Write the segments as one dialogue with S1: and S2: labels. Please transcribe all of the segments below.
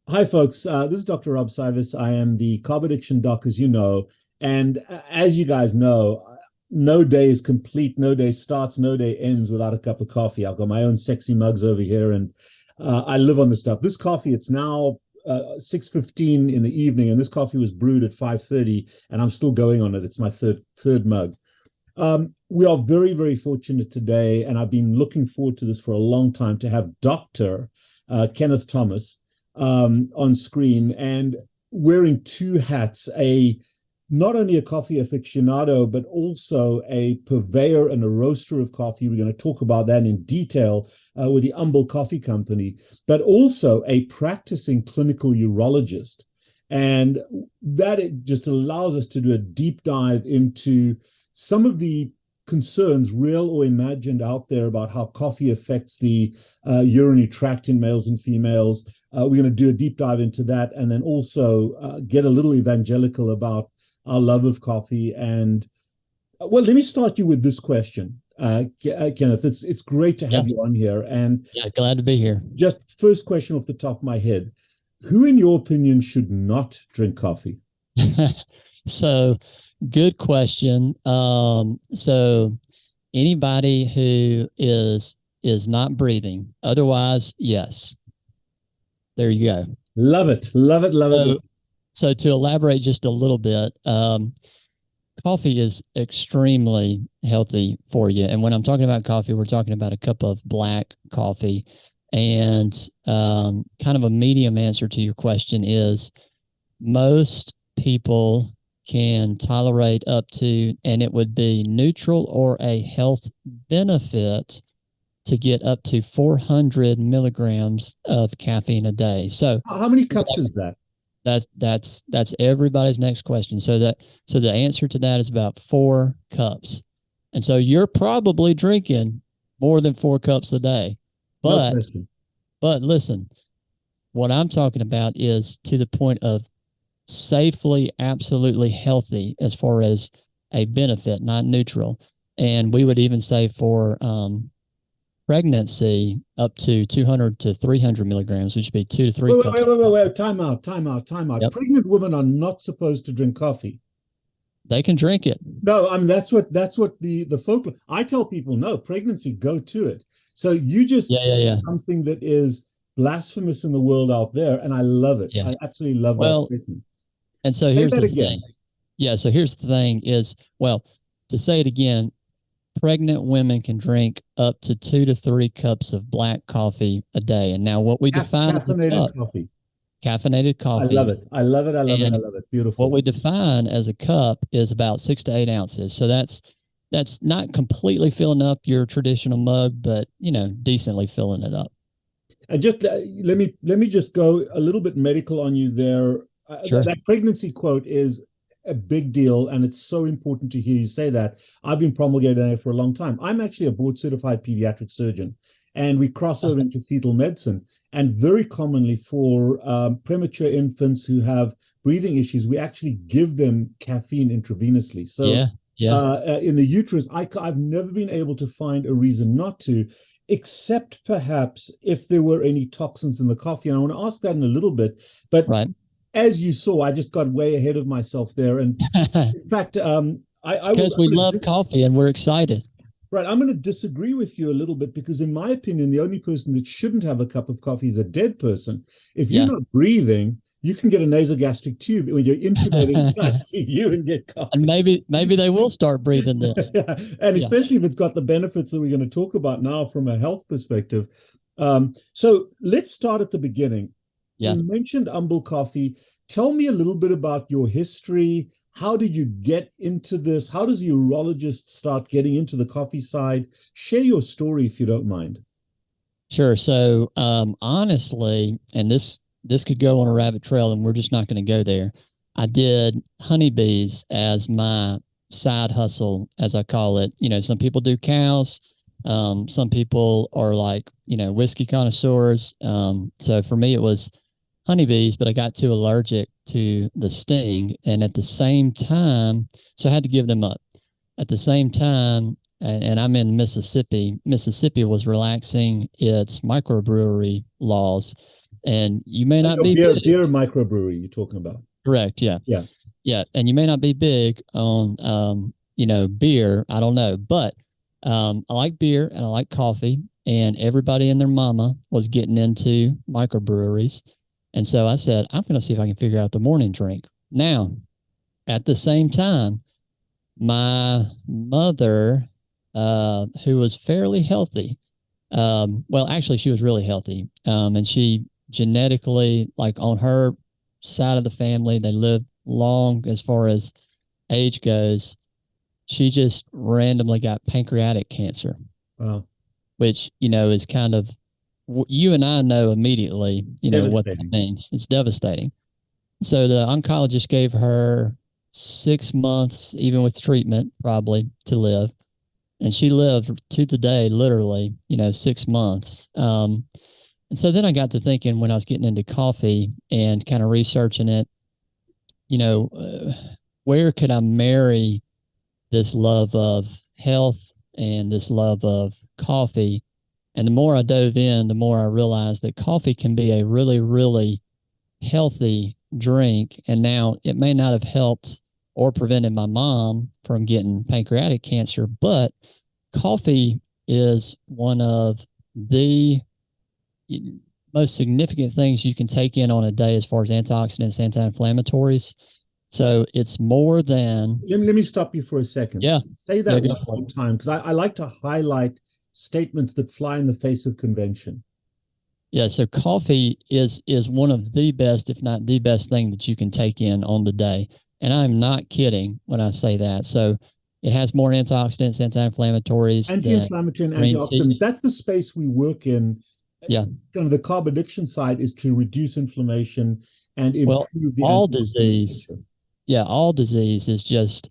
S1: Hi, folks. This is Dr. Rob Sivis. I am the carb addiction doc, as you know. And as you guys know, no day is complete, no day starts, no day ends without a cup of coffee. I've got my own sexy mugs over here, and I live on this stuff. This coffee, it's now 6:15 in the evening, and this coffee was brewed at 5:30, and I'm still going on it. It's my third mug. We are very, very fortunate today, and I've been looking forward to this for a long time, to have Dr. Kenneth Thomas on screen and wearing two hats, not only a coffee aficionado, but also a purveyor and a roaster of coffee. We're going to talk about that in detail with the Humble Coffee Company, but also a practicing clinical urologist. And that it just allows us to do a deep dive into some of the concerns, real or imagined, out there about how coffee affects the urinary tract in males and females. We're going to do a deep dive into that, and then also get a little evangelical about our love of coffee. And well, let me start you with this question, Kenneth. It's great to have you on here. And
S2: glad to be here.
S1: Just first question off the top of my head: who, in your opinion, should not drink coffee?
S2: So, good question. So anybody who is not breathing, otherwise, yes. There you go.
S1: Love it. Love it. Love it.
S2: So to elaborate just a little bit, coffee is extremely healthy for you. And when I'm talking about coffee, we're talking about a cup of black coffee. And kind of a medium answer to your question is most people can tolerate up to, and it would be neutral or a health benefit, to get up to 400 milligrams of caffeine a day. So
S1: how many cups is that?
S2: That's everybody's next question. So the answer to that is about 4 cups. And so you're probably drinking more than 4 cups a day. But listen, what I'm talking about is to the point of safely, absolutely healthy as far as a benefit, not neutral. And we would even say for pregnancy up to 200 to 300 milligrams, which would be 2 to 3 cups.
S1: Wait. Time out. Yep. Pregnant women are not supposed to drink coffee.
S2: They can drink it.
S1: No, I mean, that's what the folklore. I tell people, no, pregnancy, go to it. So you just said something that is blasphemous in the world out there, and I love it. I absolutely love that statement.
S2: And so here's the thing. Yeah, so here's the thing is, well, to say it again, pregnant women can drink up to 2 to 3 cups of black coffee a day. And now what we define
S1: caffeinated coffee.
S2: Caffeinated coffee.
S1: I love it. I love it. Beautiful.
S2: What we define as a cup is about 6 to 8 ounces. So that's not completely filling up your traditional mug, but decently filling it up.
S1: And just let me just go a little bit medical on you there.
S2: Sure.
S1: That pregnancy quote is a big deal, and it's so important to hear you say that. I've been promulgating it for a long time. I'm actually a board-certified pediatric surgeon, and we cross over into fetal medicine. And very commonly for premature infants who have breathing issues, we actually give them caffeine intravenously. So in the uterus, I've never been able to find a reason not to, except perhaps if there were any toxins in the coffee. And I want to ask that in a little bit. But as you saw, I just got way ahead of myself there. And in fact,
S2: because we love coffee and we're excited.
S1: Right. I'm going to disagree with you a little bit, because in my opinion, the only person that shouldn't have a cup of coffee is a dead person. If you're not breathing, you can get a nasogastric tube when you're intubating ICU and get coffee.
S2: And maybe they will start breathing then.
S1: And especially if it's got the benefits that we're going to talk about now from a health perspective. So let's start at the beginning. You mentioned Humble Coffee. Tell me a little bit about your history. How did you get into this? How does a urologist start getting into the coffee side? Share your story if you don't mind.
S2: Sure. So honestly, and this could go on a rabbit trail, and we're just not going to go there. I did honeybees as my side hustle, as I call it. Some people do cows. Some people are like, whiskey connoisseurs. So for me, it was honeybees, but I got too allergic to the sting. And at the same time, so I had to give them up. At the same time, and I'm in Mississippi, Mississippi was relaxing its microbrewery laws. And you may not
S1: Your
S2: be
S1: beer microbrewery you're talking about.
S2: correct. Yeah.
S1: Yeah.
S2: Yeah. And you may not be big on, beer. I don't know, but I like beer and I like coffee, and everybody and their mama was getting into microbreweries. And so I said, I'm going to see if I can figure out the morning drink. Now, at the same time, my mother, who was fairly healthy, well, actually, she was really healthy. And she genetically, like on her side of the family, they lived long as far as age goes. She just randomly got pancreatic cancer.
S1: Wow.
S2: Which, is kind of, you and I know immediately, what that means. It's devastating. So the oncologist gave her 6 months, even with treatment, probably to live. And she lived to the day, literally, 6 months. And so then I got to thinking when I was getting into coffee and kind of researching it, where could I marry this love of health and this love of coffee? And the more I dove in, the more I realized that coffee can be a really, really healthy drink. And now it may not have helped or prevented my mom from getting pancreatic cancer, but coffee is one of the most significant things you can take in on a day as far as antioxidants, anti-inflammatories. So it's more than...
S1: Let me stop you for a second.
S2: Yeah.
S1: Say that one more time, because I like to highlight statements that fly in the face of convention.
S2: Yeah, so coffee is one of the best, if not the best thing that you can take in on the day. And I'm not kidding when I say that. So it has more antioxidants, anti-inflammatories.
S1: Anti-inflammatory and antioxidant. That's the space we work in.
S2: Yeah.
S1: Kind of the carb addiction side is to reduce inflammation and improve the
S2: all disease. Yeah, all disease is just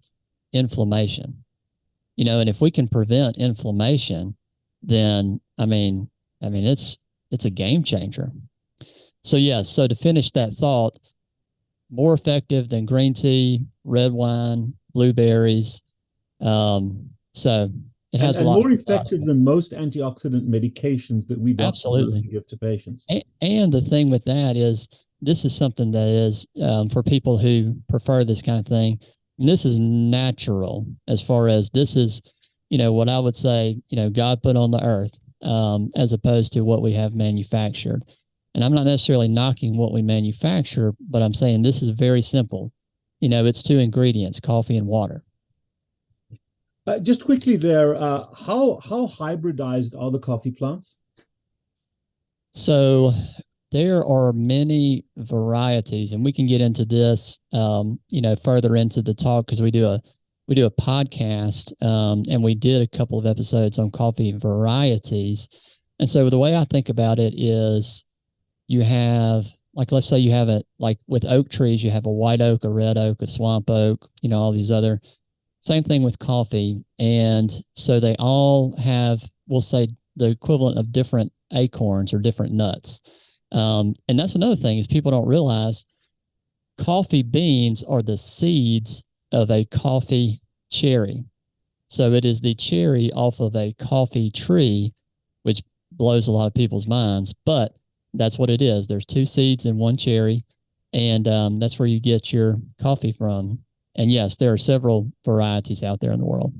S2: inflammation. And if we can prevent inflammation, then it's a game changer. So so to finish that thought, more effective than green tea, red wine, blueberries. So it has a lot
S1: more effective than most antioxidant medications that we
S2: absolutely
S1: give to patients.
S2: And the thing with that is, this is something that is for people who prefer this kind of thing. And this is natural, as far as this is, what I would say, God put on the earth, as opposed to what we have manufactured. And I'm not necessarily knocking what we manufacture, but I'm saying this is very simple. It's 2 ingredients, coffee and water.
S1: Just quickly there, how hybridized are the coffee plants?
S2: So there are many varieties, and we can get into this, further into the talk, because we do a podcast, and we did a couple of episodes on coffee varieties. And so the way I think about it is, you have, like, let's say you have like with oak trees, you have a white oak, a red oak, a swamp oak, all these other, same thing with coffee. And so they all have, we'll say, the equivalent of different acorns or different nuts. And that's another thing, is people don't realize coffee beans are the seeds of a coffee cherry. So it is the cherry off of a coffee tree, which blows a lot of people's minds, but that's what it is. There's 2 seeds in 1 cherry, and that's where you get your coffee from. And yes, there are several varieties out there in the world.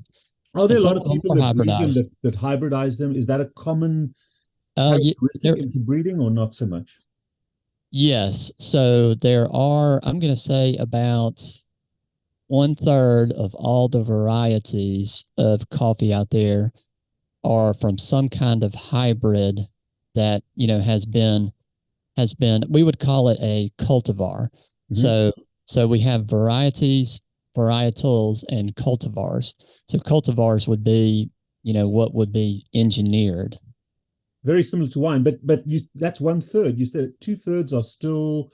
S1: Are there a lot of people that breed them, that hybridize them? Is that a common characteristic into breeding, or not so much?
S2: Yes. So there are, I'm going to say, about 1/3 of all the varieties of coffee out there are from some kind of hybrid that, has been, we would call it a cultivar. Mm-hmm. So we have varieties, varietals, and cultivars. So cultivars would be, what would be engineered.
S1: Very similar to wine, but that's 1/3. You said 2/3 are still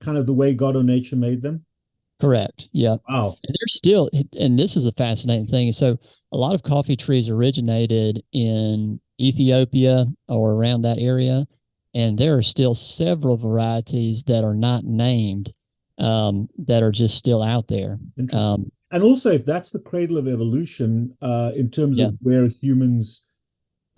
S1: kind of the way God or nature made them.
S2: Correct. Yeah.
S1: Wow.
S2: And they're still, and this is a fascinating thing. So a lot of coffee trees originated in Ethiopia or around that area, and there are still several varieties that are not named, that are just still out there.
S1: And also, if that's the cradle of evolution, in terms of where humans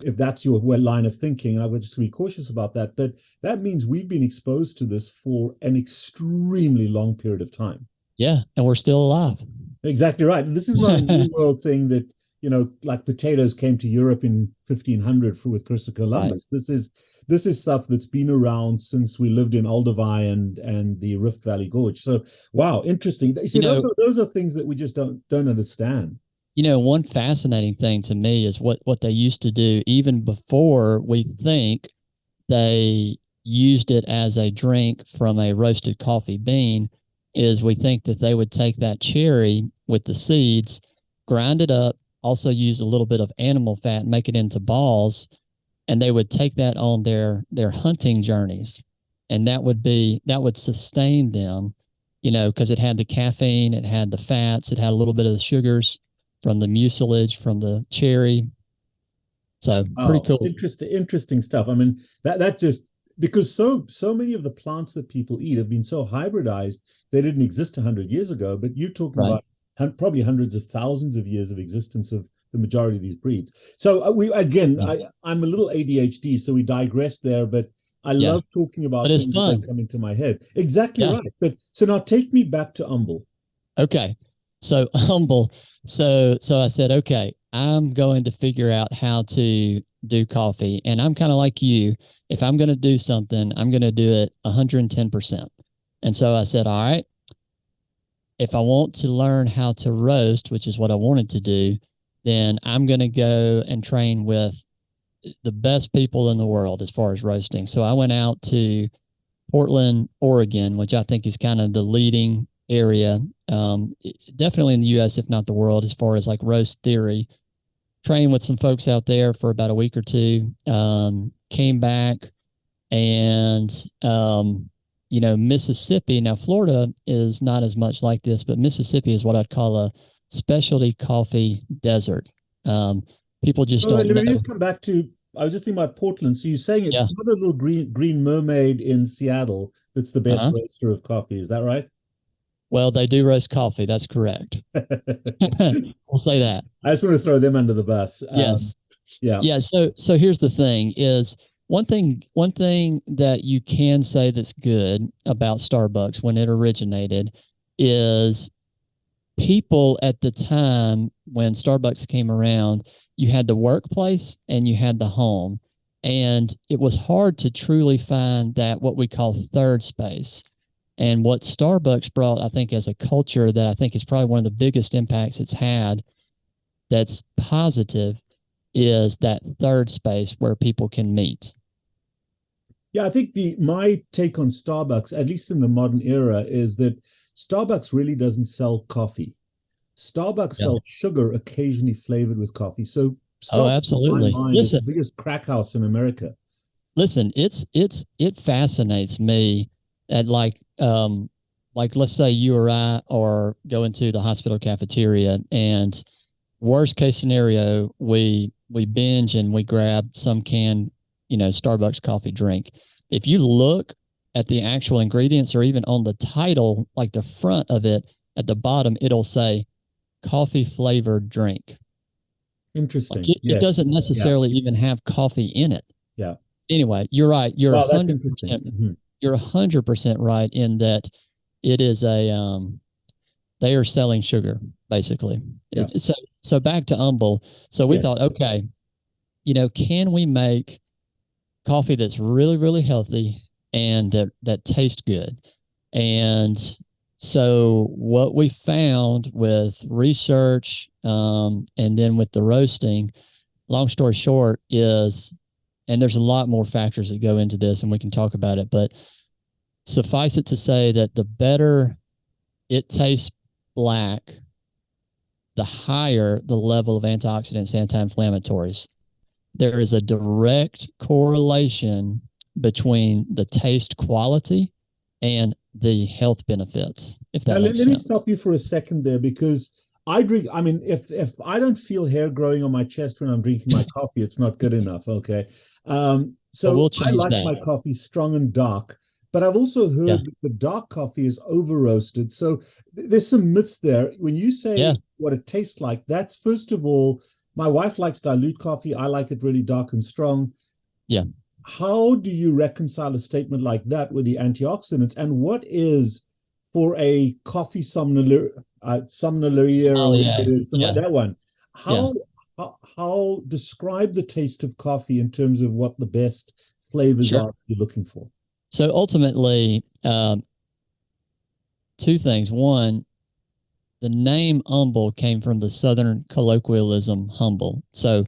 S1: if that's your line of thinking, and I would just be cautious about that. But that means we've been exposed to this for an extremely long period of time.
S2: Yeah, and we're still alive.
S1: Exactly right. And this is not a new world thing that, like potatoes came to Europe in 1500 with Christopher
S2: Right.
S1: Columbus. This is stuff that's been around since we lived in Olduvai and the Rift Valley Gorge. So, wow, interesting. You see, those are things that we just don't understand.
S2: One fascinating thing to me is what they used to do even before we think they used it as a drink from a roasted coffee bean is we think that they would take that cherry with the seeds, grind it up, also use a little bit of animal fat, make it into balls, and they would take that on their hunting journeys. And that would sustain them, because it had the caffeine, it had the fats, it had a little bit of the sugars from the mucilage, from the cherry. So pretty cool.
S1: Interesting stuff. I mean, that just because so many of the plants that people eat have been so hybridized, they didn't exist 100 years ago. But you're talking about probably hundreds of thousands of years of existence of the majority of these breeds. So I'm a little ADHD, so we digress there. But I love talking about things that come into my head. Exactly right. But so now take me back to Humble.
S2: Okay. So Humble. So I said, okay, I'm going to figure out how to do coffee. And I'm kind of like you. If I'm going to do something, I'm going to do it 110%. And so I said, all right, if I want to learn how to roast, which is what I wanted to do, then I'm going to go and train with the best people in the world as far as roasting. So I went out to Portland, Oregon, which I think is kind of the leading area, definitely in the U.S., if not the world, as far as like roast theory. Trained with some folks out there for about a week or two, came back, and Mississippi. Now, Florida is not as much like this, but Mississippi is what I'd call a specialty coffee desert. People just don't know.
S1: Let me just come back to, I was just thinking about Portland. So you're saying it's not a little green mermaid in Seattle that's the best roaster of coffee. Is that right?
S2: Well, they do roast coffee. That's correct. We'll say that.
S1: I just want to throw them under the bus.
S2: Yes. Yeah. So here's the thing is one thing that you can say that's good about Starbucks when it originated is people at the time when Starbucks came around, you had the workplace and you had the home. And it was hard to truly find that what we call third space. And what Starbucks brought, I think, as a culture that I think is probably one of the biggest impacts it's had that's positive is that third space where people can meet.
S1: Yeah, I think my take on Starbucks, at least in the modern era, is that Starbucks really doesn't sell coffee. Starbucks sells sugar occasionally flavored with coffee. So Starbucks,
S2: absolutely.
S1: in my mind, is the biggest crack house in America.
S2: Listen, it fascinates me at like let's say you or I are going to the hospital cafeteria, and worst case scenario, we binge and we grab some canned, Starbucks coffee drink. If you look at the actual ingredients or even on the title, like the front of it, at the bottom, it'll say coffee flavored drink.
S1: Interesting.
S2: It doesn't necessarily even have coffee in it.
S1: Yeah.
S2: Anyway, you're right. You're 100%.
S1: That's interesting.
S2: You're 100% right in that it is they are selling sugar basically. Yeah. So back to Humble. So we thought, okay, can we make coffee that's really, really healthy and that tastes good? And so what we found with research, and then with the roasting, long story short is, and there's a lot more factors that go into this and we can talk about it, but suffice it to say that the better it tastes black, the higher the level of antioxidants, anti-inflammatories. There is a direct correlation between the taste quality and the health benefits, if that makes sense.
S1: Let me stop you for a second there, because I drink, I mean, if I don't feel hair growing on my chest when I'm drinking my coffee, it's not good enough, okay? So I like my coffee strong and dark, but I've also heard that the dark coffee is over roasted. So there's some myths there. When you say what it tastes like, that's first of all My wife likes dilute coffee. I like it really dark and strong.
S2: Yeah.
S1: How do you reconcile a statement like that with the antioxidants? And what is for a coffee somnolurier, or
S2: Oh
S1: whatever
S2: yeah.
S1: it is,
S2: Yeah.
S1: that one?
S2: Yeah.
S1: How describe the taste of coffee in terms of what the best flavors
S2: Sure.
S1: are you're looking for?
S2: So ultimately, two things. One, the name humble came from the Southern colloquialism humble. So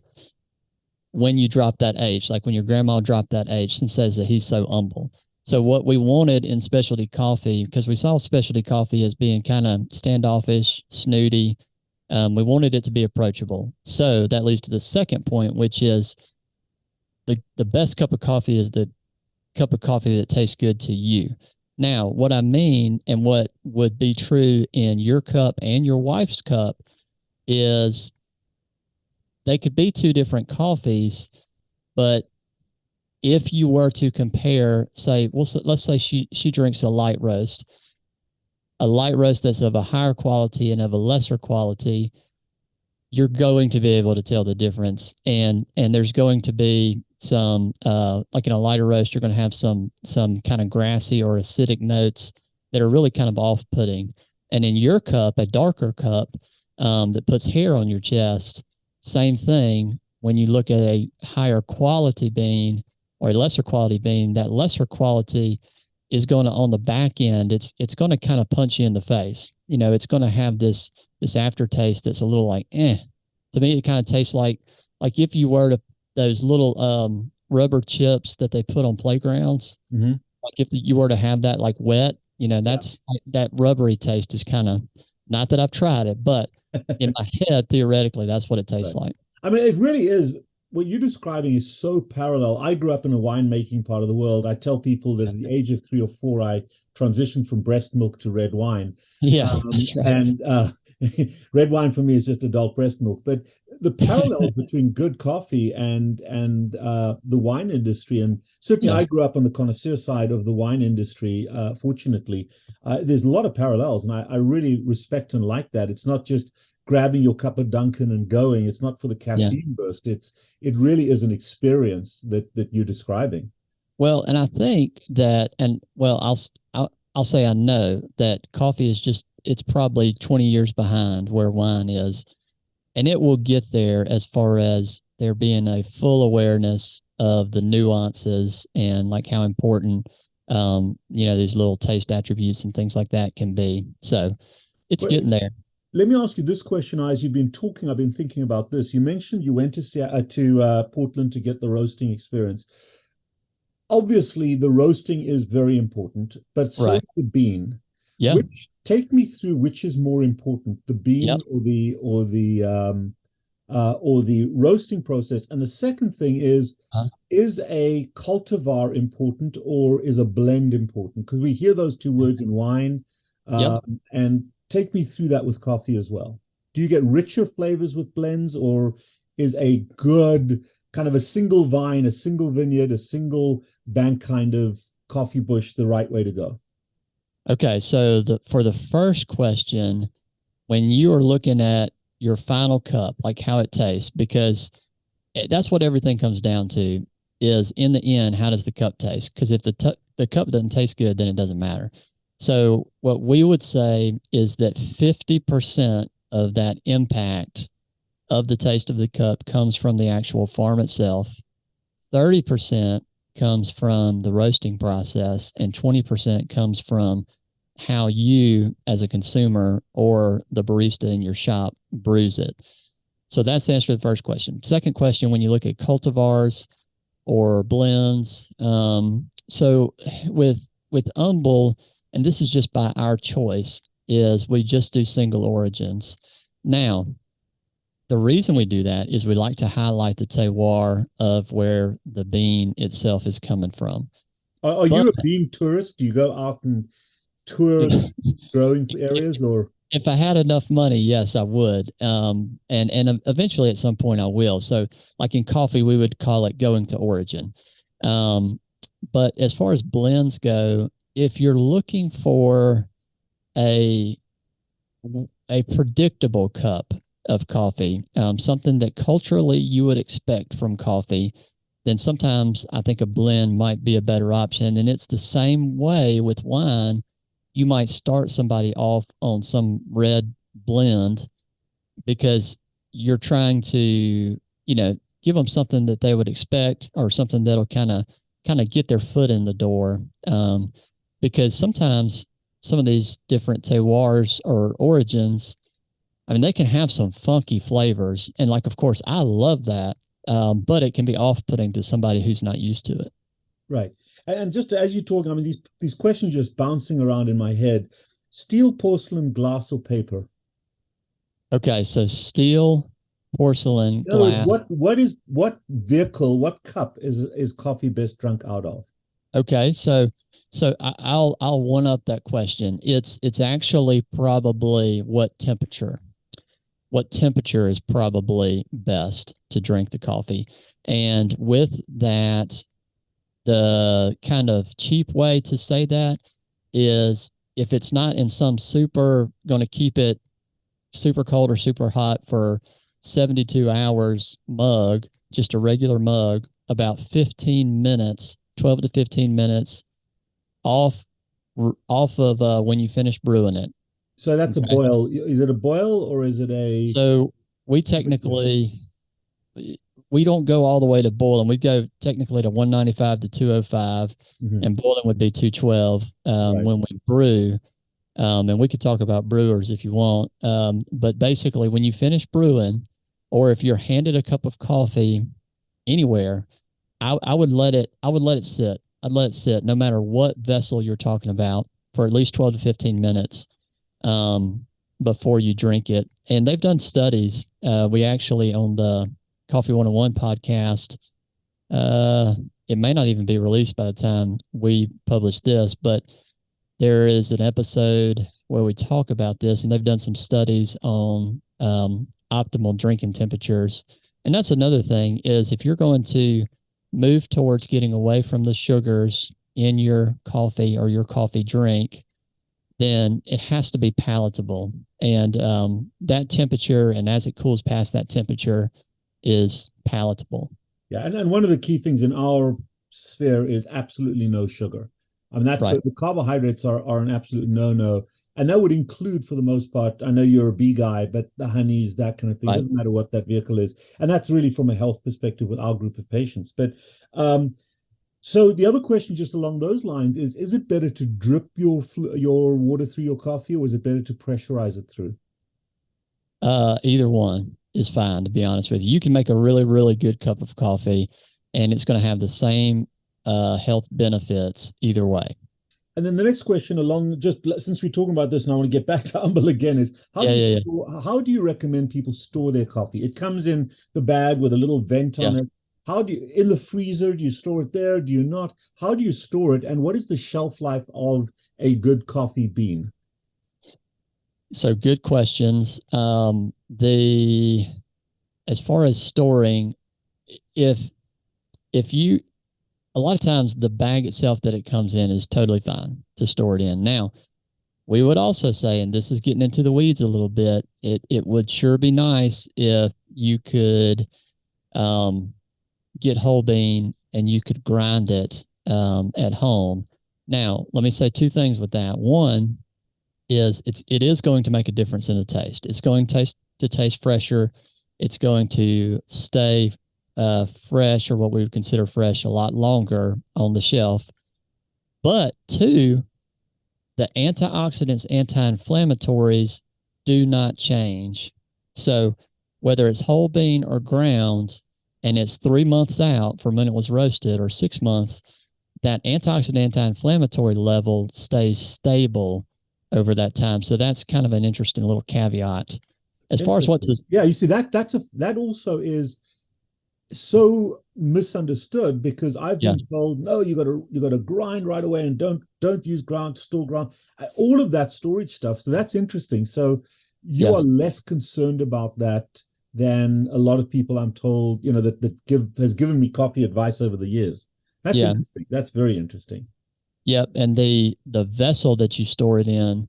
S2: when you drop that H, like when your grandma dropped that H and says that he's so humble. So what we wanted in specialty coffee, because we saw specialty coffee as being kind of standoffish, snooty, we wanted it to be approachable. So that leads to the second point, which is the best cup of coffee is the cup of coffee that tastes good to you. Now, what I mean and what would be true in your cup and your wife's cup is they could be two different coffees, but if you were to compare, say, well, so let's say she drinks a light roast that's of a higher quality and of a lesser quality, you're going to be able to tell the difference. And there's going to be some like in a lighter roast, you're going to have some kind of grassy or acidic notes that are really kind of off-putting. And in your cup, a darker cup that puts hair on your chest, same thing. When you look at a higher quality bean or a lesser quality bean, that lesser quality is going to, on the back end, it's going to kind of punch you in the face. You know, it's going to have this aftertaste that's a little like, eh. To me, it kind of tastes like if you were to those little rubber chips that they put on playgrounds.
S1: Mm-hmm.
S2: Like if you were to have that like wet, you know,
S1: Yeah.
S2: that's that rubbery taste is kind of, not that I've tried it, but in my head, theoretically, that's what it tastes
S1: Right.
S2: like.
S1: I mean, it really is. What you're describing is so parallel. I grew up in a winemaking part of the world. I tell people that at the age of 3 or 4, I transitioned from breast milk to red wine.
S2: Yeah, that's right.
S1: And red wine for me is just adult breast milk. But the parallels between good coffee and the wine industry, and certainly
S2: Yeah,
S1: I grew up on the connoisseur side of the wine industry. Fortunately, there's a lot of parallels, and I really respect and like that. It's not just grabbing your cup of Dunkin' and going. It's not for the
S2: yeah.
S1: caffeine burst. It really is an experience that you're describing.
S2: Well, and I think that, and well, I'll say I know that coffee is just, it's probably 20 years behind where wine is, and it will get there as far as there being a full awareness of the nuances and like how important, you know, these little taste attributes and things like that can be. So it's
S1: But
S2: getting there.
S1: let me ask you this question. As you've been talking, I've been thinking about this. You mentioned you went to Portland to get the roasting experience. Obviously, the roasting is very important, but so
S2: Right.
S1: is the bean.
S2: Yeah.
S1: Which take me through which is more important, the
S2: Yep.
S1: bean or the roasting process. And the second thing is a cultivar important or is a blend important? Because we hear those two words in wine.
S2: Yep.
S1: And take me through that with coffee as well. Do you get richer flavors with blends, or is a good kind of a single vine, a single vineyard, a single bank kind of coffee bush the right way to go?
S2: Okay. So for the first question, when you are looking at your final cup, like how it tastes, because that's what everything comes down to is in the end, how does the cup taste? Because if the cup doesn't taste good, then it doesn't matter. So what we would say is that 50% of that impact of the taste of the cup comes from the actual farm itself. 30% comes from the roasting process, and 20% comes from how you as a consumer or the barista in your shop brews it. So that's the answer to the first question. Second question, when you look at cultivars or blends, so with Humble, and this is just by our choice, is we just do single origins. Now, the reason we do that is we like to highlight the terroir of where the bean itself is coming from.
S1: Are
S2: But
S1: you a bean tourist? Do you go out and tour the growing
S2: if
S1: areas, or
S2: if I had enough money, yes, I would. And eventually at some point I will. So like in coffee, we would call it going to origin. Um, but as far as blends go, if you're looking for a predictable cup, of coffee, something that culturally you would expect from coffee, then sometimes I think a blend might be a better option. And it's the same way with wine. You might start somebody off on some red blend because you're trying to, give them something that they would expect, or something that'll kind of get their foot in the door. Because sometimes some of these different terroirs or origins, I mean, they can have some funky flavors. And like, of course, I love that. But it can be off-putting to somebody who's not used to it.
S1: Right. And just as you're talking, I mean, these questions just bouncing around in my head. Steel, porcelain, glass, or paper?
S2: Okay, so steel, porcelain,
S1: In other words,
S2: glass.
S1: what vehicle, what cup is coffee best drunk out of?
S2: Okay, so I'll one up that question. It's actually probably what temperature. What temperature is probably best to drink the coffee. And with that, the kind of cheap way to say that is, if it's not in some super going to keep it super cold or super hot for 72 hours mug, just a regular mug, about 15 minutes, 12 to 15 minutes off of when you finish brewing it.
S1: So that's a
S2: Okay.
S1: boil. Is it a boil or is it a?
S2: So we technically, we don't go all the way to boiling. We go technically to 195 to 205, and boiling would be 212
S1: Right.
S2: when we brew. And we could talk about brewers if you want. But basically, when you finish brewing, or if you're handed a cup of coffee anywhere, I would let it sit. I'd let it sit no matter what vessel you're talking about for at least 12 to 15 minutes before you drink it. And they've done studies. We actually, on the Coffee 101 podcast, it may not even be released by the time we publish this, but there is an episode where we talk about this, and they've done some studies on optimal drinking temperatures. And that's another thing, is if you're going to move towards getting away from the sugars in your coffee or your coffee drink, then it has to be palatable. And that temperature, and as it cools past that temperature, is palatable.
S1: Yeah. And one of the key things in our sphere is absolutely no sugar. I mean, that's
S2: Right.
S1: the carbohydrates are an absolute no-no. And that would include, for the most part, I know you're a bee guy, but the honeys, that kind of thing,
S2: Right.
S1: doesn't matter what that vehicle is. And that's really from a health perspective with our group of patients. But so the other question just along those lines is it better to drip your water through your coffee, or is it better to pressurize it through?
S2: Either one is fine, to be honest with you. You can make a really, really good cup of coffee, and it's going to have the same health benefits either way.
S1: And then the next question, along, just since we're talking about this, and I want to get back to Humble again, is how do you recommend people store their coffee? It comes in the bag with a little vent on it. How do you, in the freezer, do you store it there? Do you not? How do you store it? And what is the shelf life of a good coffee bean?
S2: So good questions. As far as storing, if you, a lot of times the bag itself that it comes in is totally fine to store it in. Now, we would also say, and this is getting into the weeds a little bit, it would sure be nice if you could get whole bean and you could grind it at home. Now, let me say two things with that. One is it is going to make a difference in the taste. It's going to taste fresher. It's going to stay fresh, or what we would consider fresh, a lot longer on the shelf. But two, the antioxidants, anti-inflammatories do not change. So whether it's whole bean or ground, and it's 3 months out from when it was roasted, or 6 months, that antioxidant, anti-inflammatory level stays stable over that time. So that's kind of an interesting little caveat. As far as what to,
S1: yeah, you see, that also is so misunderstood, because I've been told, no, you got to grind right away, and don't use ground, store ground, all of that storage stuff. So that's interesting. So you are less concerned about that than a lot of people, I'm told, that has given me coffee advice over the years. That's interesting. That's very interesting.
S2: Yep. And the vessel that you store it in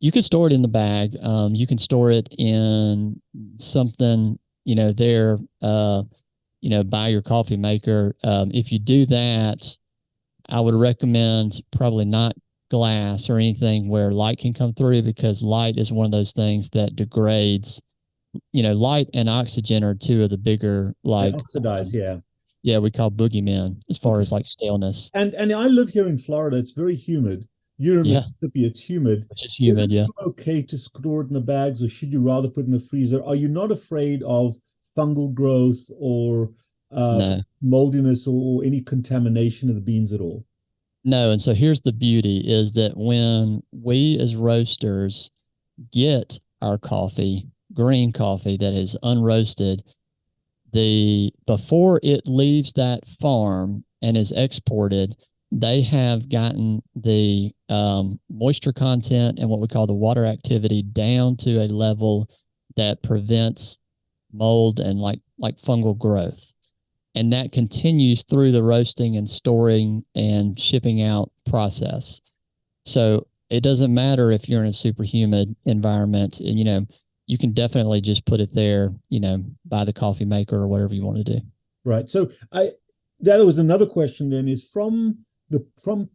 S2: You can store it in the bag. You can store it in something, there, by your coffee maker. If you do that, I would recommend probably not glass or anything where light can come through, because light is one of those things that degrades. Light and oxygen are two of the bigger,
S1: They
S2: like,
S1: oxidize, yeah.
S2: yeah, we call boogeymen as far
S1: Okay.
S2: as like staleness.
S1: And I live here in Florida. It's very humid. You're in
S2: Yeah,
S1: Mississippi, it's humid.
S2: which is
S1: Is
S2: humid.
S1: it
S2: Yeah.
S1: still okay to store it in the bags, or should you rather put it in the freezer? Are you not afraid of fungal growth or uh,
S2: No,
S1: moldiness or any contamination of the beans at all?
S2: no. And so here's the beauty is that when we as roasters get our coffee, green coffee that is unroasted, before it leaves that farm and is exported, they have gotten the moisture content and what we call the water activity down to a level that prevents mold and like fungal growth. And that continues through the roasting and storing and shipping out process. So it doesn't matter if you're in a super humid environment, and you can definitely just put it there, by the coffee maker or whatever you want to do.
S1: Right. So that was another question then, is from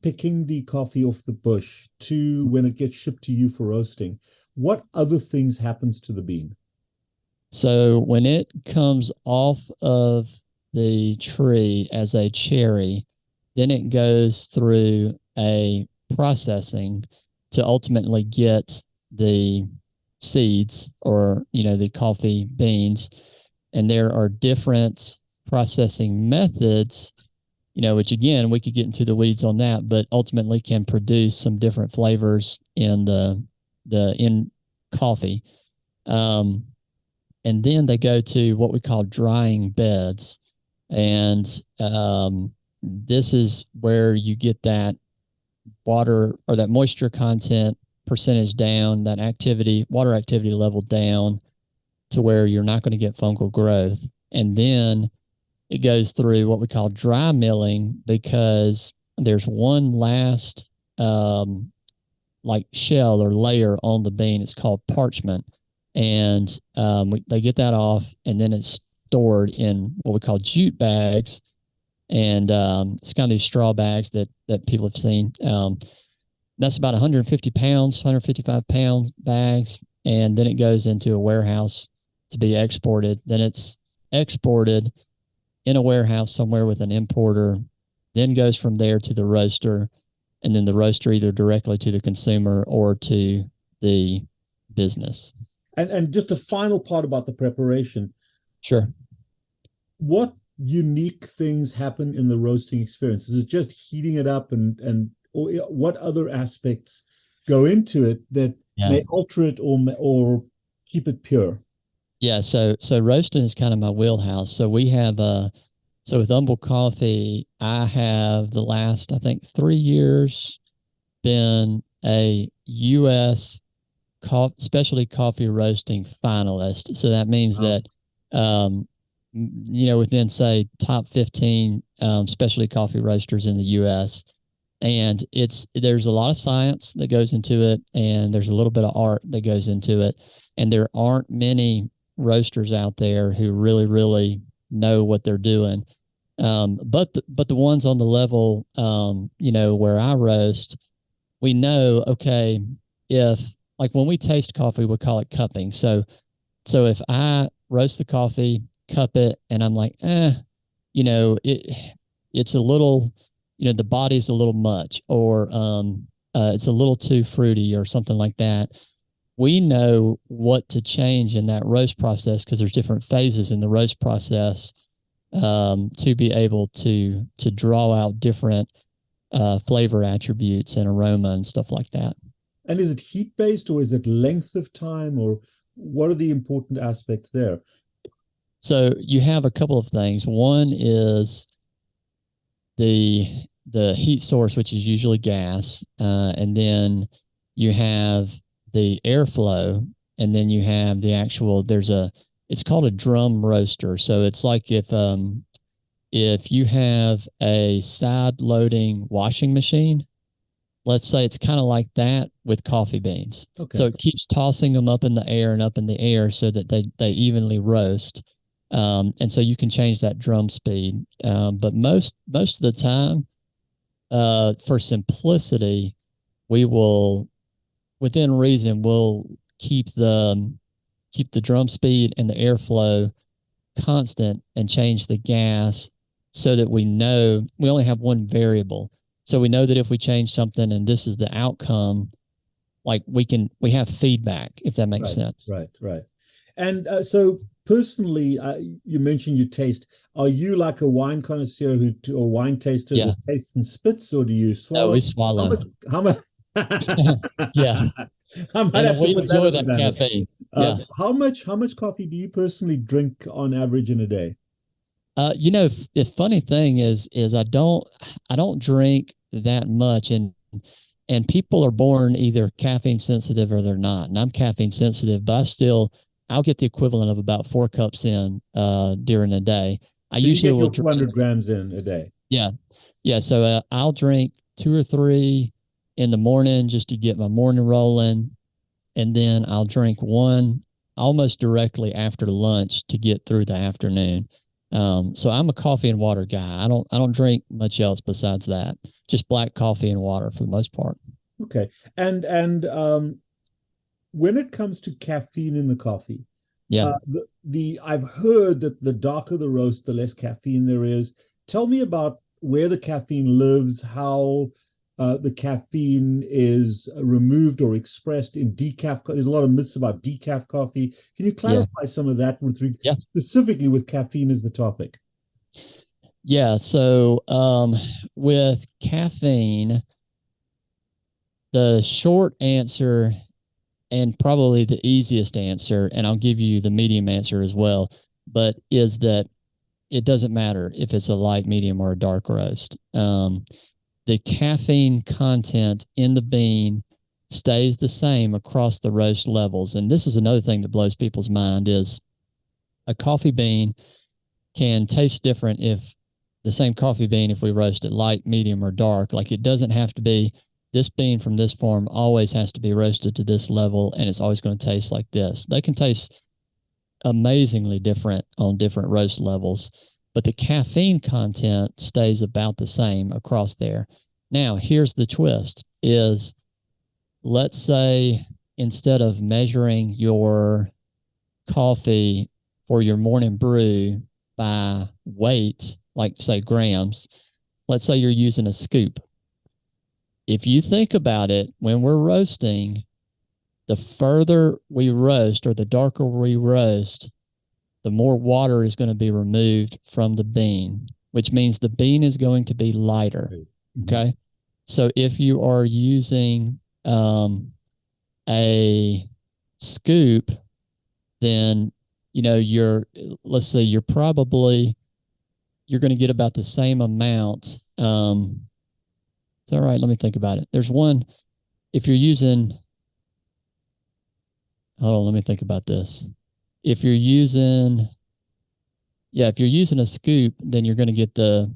S1: picking the coffee off the bush to when it gets shipped to you for roasting, what other things happens to the bean?
S2: So when it comes off of the tree as a cherry, then it goes through a processing to ultimately get the seeds, or the coffee beans. And there are different processing methods, which again we could get into the weeds on that, but ultimately can produce some different flavors in in coffee. um and then they go to what we call drying beds. And this is where you get that water or that moisture content percentage down, that water activity level down to where you're not going to get fungal growth. And then it goes through what we call dry milling, because there's one last like shell or layer on the bean. It's called parchment. And they get that off, and then it's stored in what we call jute bags. And it's kind of these straw bags that people have seen. That's about 150 pounds, 155 pounds bags. And then it goes into a warehouse to be exported. Then it's exported in a warehouse somewhere with an importer, then goes from there to the roaster, and then the roaster either directly to the consumer or to the business.
S1: And just a final part about the preparation.
S2: Sure.
S1: What unique things happen in the roasting experience? Is it just heating it up, and or what other aspects go into it that
S2: Yeah.
S1: may alter it or keep it pure?
S2: Yeah. So roasting is kind of my wheelhouse. So we have so with Humble Coffee, I have the last, I think, 3 years been a U.S. specialty coffee roasting finalist. So that means that, within say top 15 specialty coffee roasters in the U.S. And there's a lot of science that goes into it, and there's a little bit of art that goes into it. And there aren't many roasters out there who really, really know what they're doing. But the ones on the level, where I roast, we know, okay, if like when we taste coffee, we call it cupping. So if I roast the coffee, cup it, and I'm like, it's a little, the body's a little much, or it's a little too fruity or something like that. We know what to change in that roast process, because there's different phases in the roast process, to be able to draw out different flavor attributes and aroma and stuff like that.
S1: And is it heat based, or is it length of time, or what are the important aspects there?
S2: So you have a couple of things. One is the heat source, which is usually gas, and then you have the airflow, and then you have the actual. It's called a drum roaster. So it's like if you have a side loading washing machine, let's say it's kind of like that with coffee beans.
S1: Okay.
S2: So it keeps tossing them up in the air and up in the air so that they evenly roast. And so you can change that drum speed. But most of the time, for simplicity, we will, within reason, we'll keep the drum speed and the airflow constant and change the gas so that we know we only have one variable. So we know that if we change something and this is the outcome, like we have feedback, if that makes sense.
S1: Right. And so personally, you mentioned your taste. Are you like a wine connoisseur or wine taster
S2: Yeah.
S1: that tastes and spits, or do you
S2: No,
S1: swallow?
S2: we swallow.
S1: How much?
S2: Yeah.
S1: I might
S2: And
S1: have to
S2: we
S1: put that
S2: enjoy
S1: as a
S2: that
S1: banner.
S2: caffeine. Yeah.
S1: How much coffee do you personally drink on average in a day?
S2: The funny thing is I don't drink that much, and people are born either caffeine sensitive or they're not. And I'm caffeine sensitive, but I'll get the equivalent of about 4 cups in during the day. I
S1: So you
S2: usually
S1: get
S2: will
S1: your
S2: drink.
S1: 400 grams in a day.
S2: Yeah. Yeah. So I'll drink 2 or 3 in the morning just to get my morning rolling. And then I'll drink one almost directly after lunch to get through the afternoon. So I'm a coffee and water guy. I don't drink much else besides that. Just black coffee and water for the most part.
S1: Okay. And when it comes to caffeine in the coffee,
S2: Yeah.
S1: the I've heard that the darker the roast, the less caffeine there is. Tell me about where the caffeine lives, how the caffeine is removed or expressed in decaf. There's a lot of myths about decaf coffee. Can you
S2: Yeah.
S1: clarify some of that
S2: Yeah.
S1: specifically with caffeine as the topic?
S2: Yeah. So with caffeine, the short answer and probably the easiest answer, and I'll give you the medium answer as well, but is that it doesn't matter if it's a light, medium, or a dark roast. The caffeine content in the bean stays the same across the roast levels. And this is another thing that blows people's mind is a coffee bean can taste different if the same coffee bean, if we roast it light, medium, or dark. Like it doesn't have to be this bean from this farm always has to be roasted to this level and it's always going to taste like this. They can taste amazingly different on different roast levels, but the caffeine content stays about the same across there. Now, here's the twist is let's say instead of measuring your coffee for your morning brew by weight, like say grams, let's say you're using a scoop. If you think about it, when we're roasting, the further we roast or the darker we roast, the more water is going to be removed from the bean, which means the bean is going to be lighter. Okay. So if you are using a scoop, then, let's say you're going to get about the same amount. It's all right. Let me think about it. There's one, if you're using, hold on, let me think about this. If you're using a scoop, then you're going to get the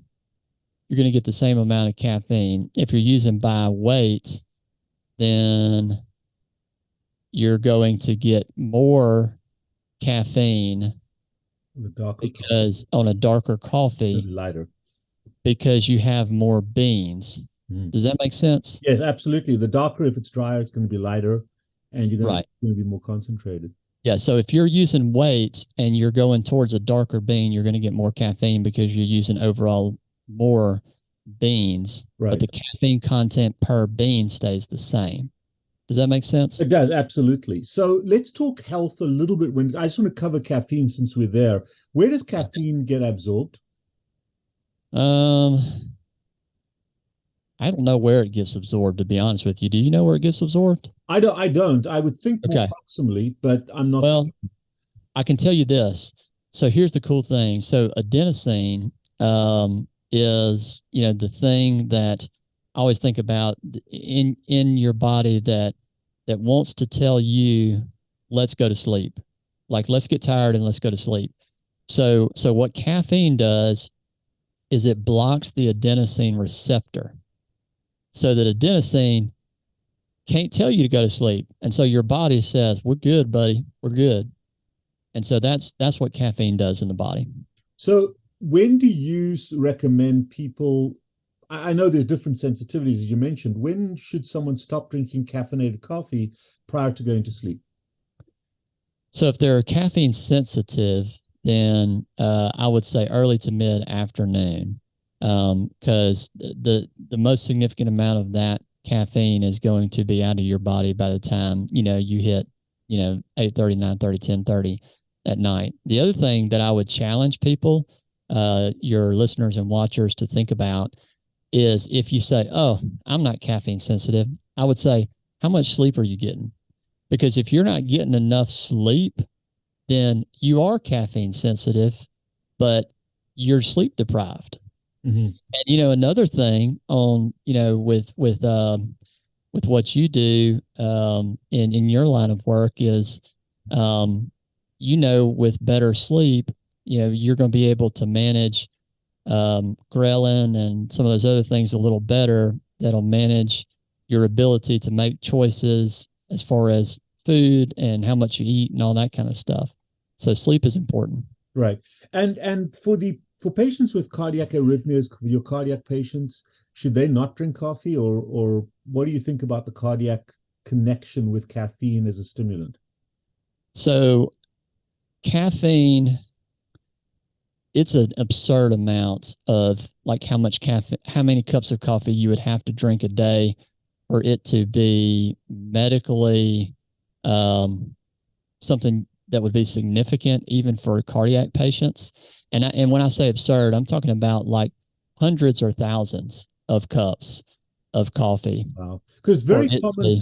S2: same amount of caffeine. If you're using by weight, then you're going to get more caffeine because on a darker coffee,
S1: lighter,
S2: because you have more beans. Does that make sense?
S1: Yes, absolutely. The darker, if it's drier, it's going to be lighter, and you're going to be more concentrated.
S2: Yeah. So if you're using weights and you're going towards a darker bean, you're going to get more caffeine because you're using overall more beans, but the caffeine content per bean stays the same. Does that make sense?
S1: It does, absolutely. So let's talk health a little bit. I just want to cover caffeine since we're there. Where does caffeine get absorbed?
S2: I don't know where it gets absorbed, to be honest with you. Do you know where it gets absorbed?
S1: I don't. I would think more proximally, but I'm not.
S2: Well, I can tell you this. So here's the cool thing. So adenosine is, the thing that I always think about in your body that wants to tell you, let's go to sleep. Like, let's get tired and let's go to sleep. So what caffeine does is it blocks the adenosine receptor. so that adenosine can't tell you to go to sleep. And so your body says, we're good, buddy. We're good. And so that's what caffeine does in the body.
S1: So when do you recommend people? I know there's different sensitivities, as you mentioned. When should someone stop drinking caffeinated coffee prior to going to sleep?
S2: So if they're caffeine sensitive, then I would say early to mid afternoon, because the most significant amount of that caffeine is going to be out of your body by the time you hit 8:30, 9:30, 10:30 at night. The other thing that I would challenge people, your listeners and watchers, to think about is, if you say, "Oh, I'm not caffeine sensitive," I would say, "How much sleep are you getting?" Because if you're not getting enough sleep, then you are caffeine sensitive, but you're sleep deprived.
S1: Mm-hmm.
S2: And another thing on with what you do in your line of work is, with better sleep, you're going to be able to manage ghrelin and some of those other things a little better. That'll manage your ability to make choices as far as food and how much you eat and all that kind of stuff. So sleep is important.
S1: Right. And for patients with cardiac arrhythmias, your cardiac patients, should they not drink coffee, or what do you think about the cardiac connection with caffeine as a stimulant?
S2: So caffeine, it's an absurd amount of, like, how many cups of coffee you would have to drink a day for it to be medically something that would be significant, even for cardiac patients. And when I say absurd, I'm talking about like hundreds or thousands of cups of coffee.
S1: Wow. Because it's very common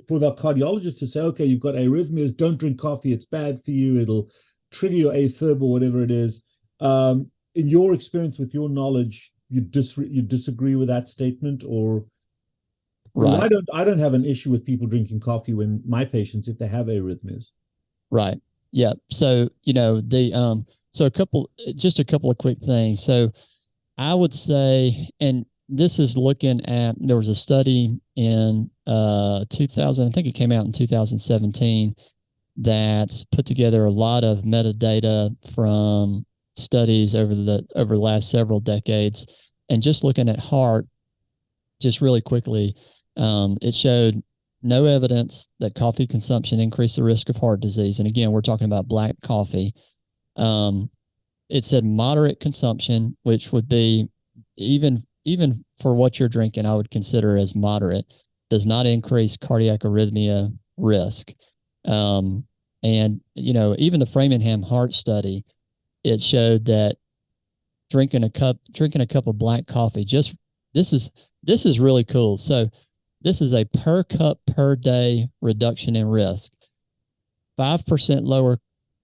S1: for the cardiologist to say, okay, you've got arrhythmias, don't drink coffee, it's bad for you, it'll trigger your AFib or whatever it is. In your experience, with your knowledge, you disagree with that statement? Or because
S2: right.
S1: I don't have an issue with people drinking coffee when my patients, if they have arrhythmias.
S2: Right. Yeah. So so a couple of quick things. So I would say, and this is looking at, there was a study in 2000, I think it came out in 2017, that put together a lot of metadata from studies over the last several decades, and just looking at heart, just really quickly, it showed no evidence that coffee consumption increased the risk of heart disease. And again, we're talking about black coffee. It said moderate consumption, which would be, even for what you're drinking, I would consider as moderate, does not increase cardiac arrhythmia risk. And even the Framingham Heart Study, it showed that drinking a cup of black coffee, this is really cool. So this is a per cup per day reduction in risk. 5% lower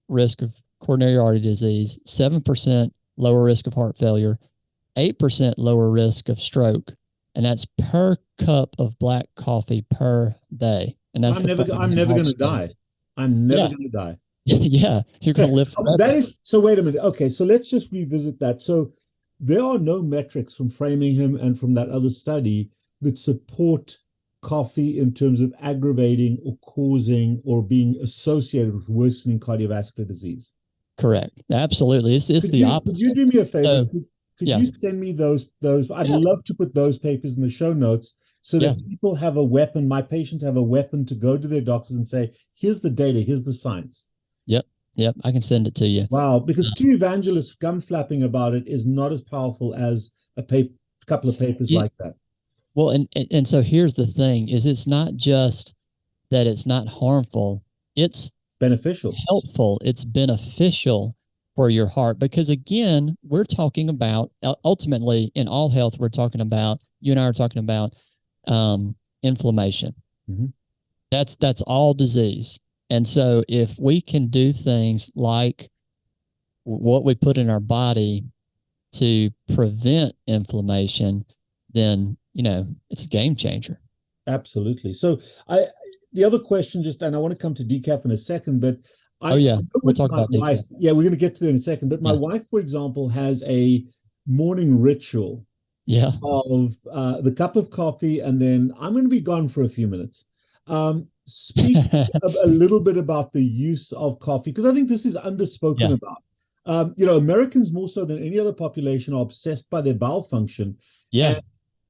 S2: risk of coronary artery disease, 7% lower risk of heart failure, 8% lower risk of stroke. And that's per cup of black coffee per day. And that's
S1: I'm never going to die. I'm never going to die.
S2: Yeah, you're going to live forever.
S1: That is, so wait a minute. Okay, so let's just revisit that. So there are no metrics from Framingham and from that other study that support coffee in terms of aggravating or causing or being associated with worsening cardiovascular disease.
S2: Correct. Absolutely. It's the opposite.
S1: Could you do me a favor? Could you send me those? I'd love to put those papers in the show notes so that people have a weapon. My patients have a weapon to go to their doctors and say, here's the data, here's the science.
S2: Yep. I can send it to you.
S1: Wow. Because two evangelists gum flapping about it is not as powerful as a couple of papers like that.
S2: Well, and so here's the thing, is it's not just that it's not harmful, it's
S1: beneficial,
S2: helpful, it's beneficial for your heart. Because again, we're talking about, ultimately in all health, we're talking about, you and I are talking about inflammation.
S1: Mm-hmm.
S2: That's all disease. And so if we can do things like what we put in our body to prevent inflammation, then it's a game changer.
S1: Absolutely. So the other question, and I want to come to decaf in a second, but
S2: we'll talk about
S1: decaf. Yeah, we're going to get to that in a second. But my wife, for example, has a morning ritual
S2: Yeah.
S1: of the cup of coffee, and then I'm going to be gone for a few minutes. Speak a little bit about the use of coffee, because I think this is underspoken
S2: Yeah.
S1: about. Americans more so than any other population are obsessed by their bowel function,
S2: Yeah.
S1: and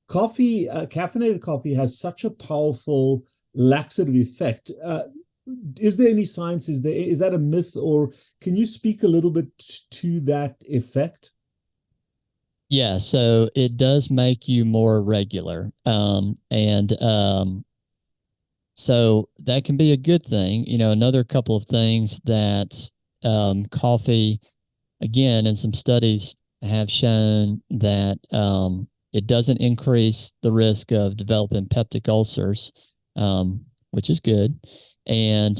S1: coffee, caffeinated coffee, has such a powerful laxative effect. Is there any science? Is that a myth, or can you speak a little bit to that effect?
S2: Yeah. So it does make you more regular. And so that can be a good thing. Another couple of things that coffee, again, in some studies have shown that it doesn't increase the risk of developing peptic ulcers, which is good. And,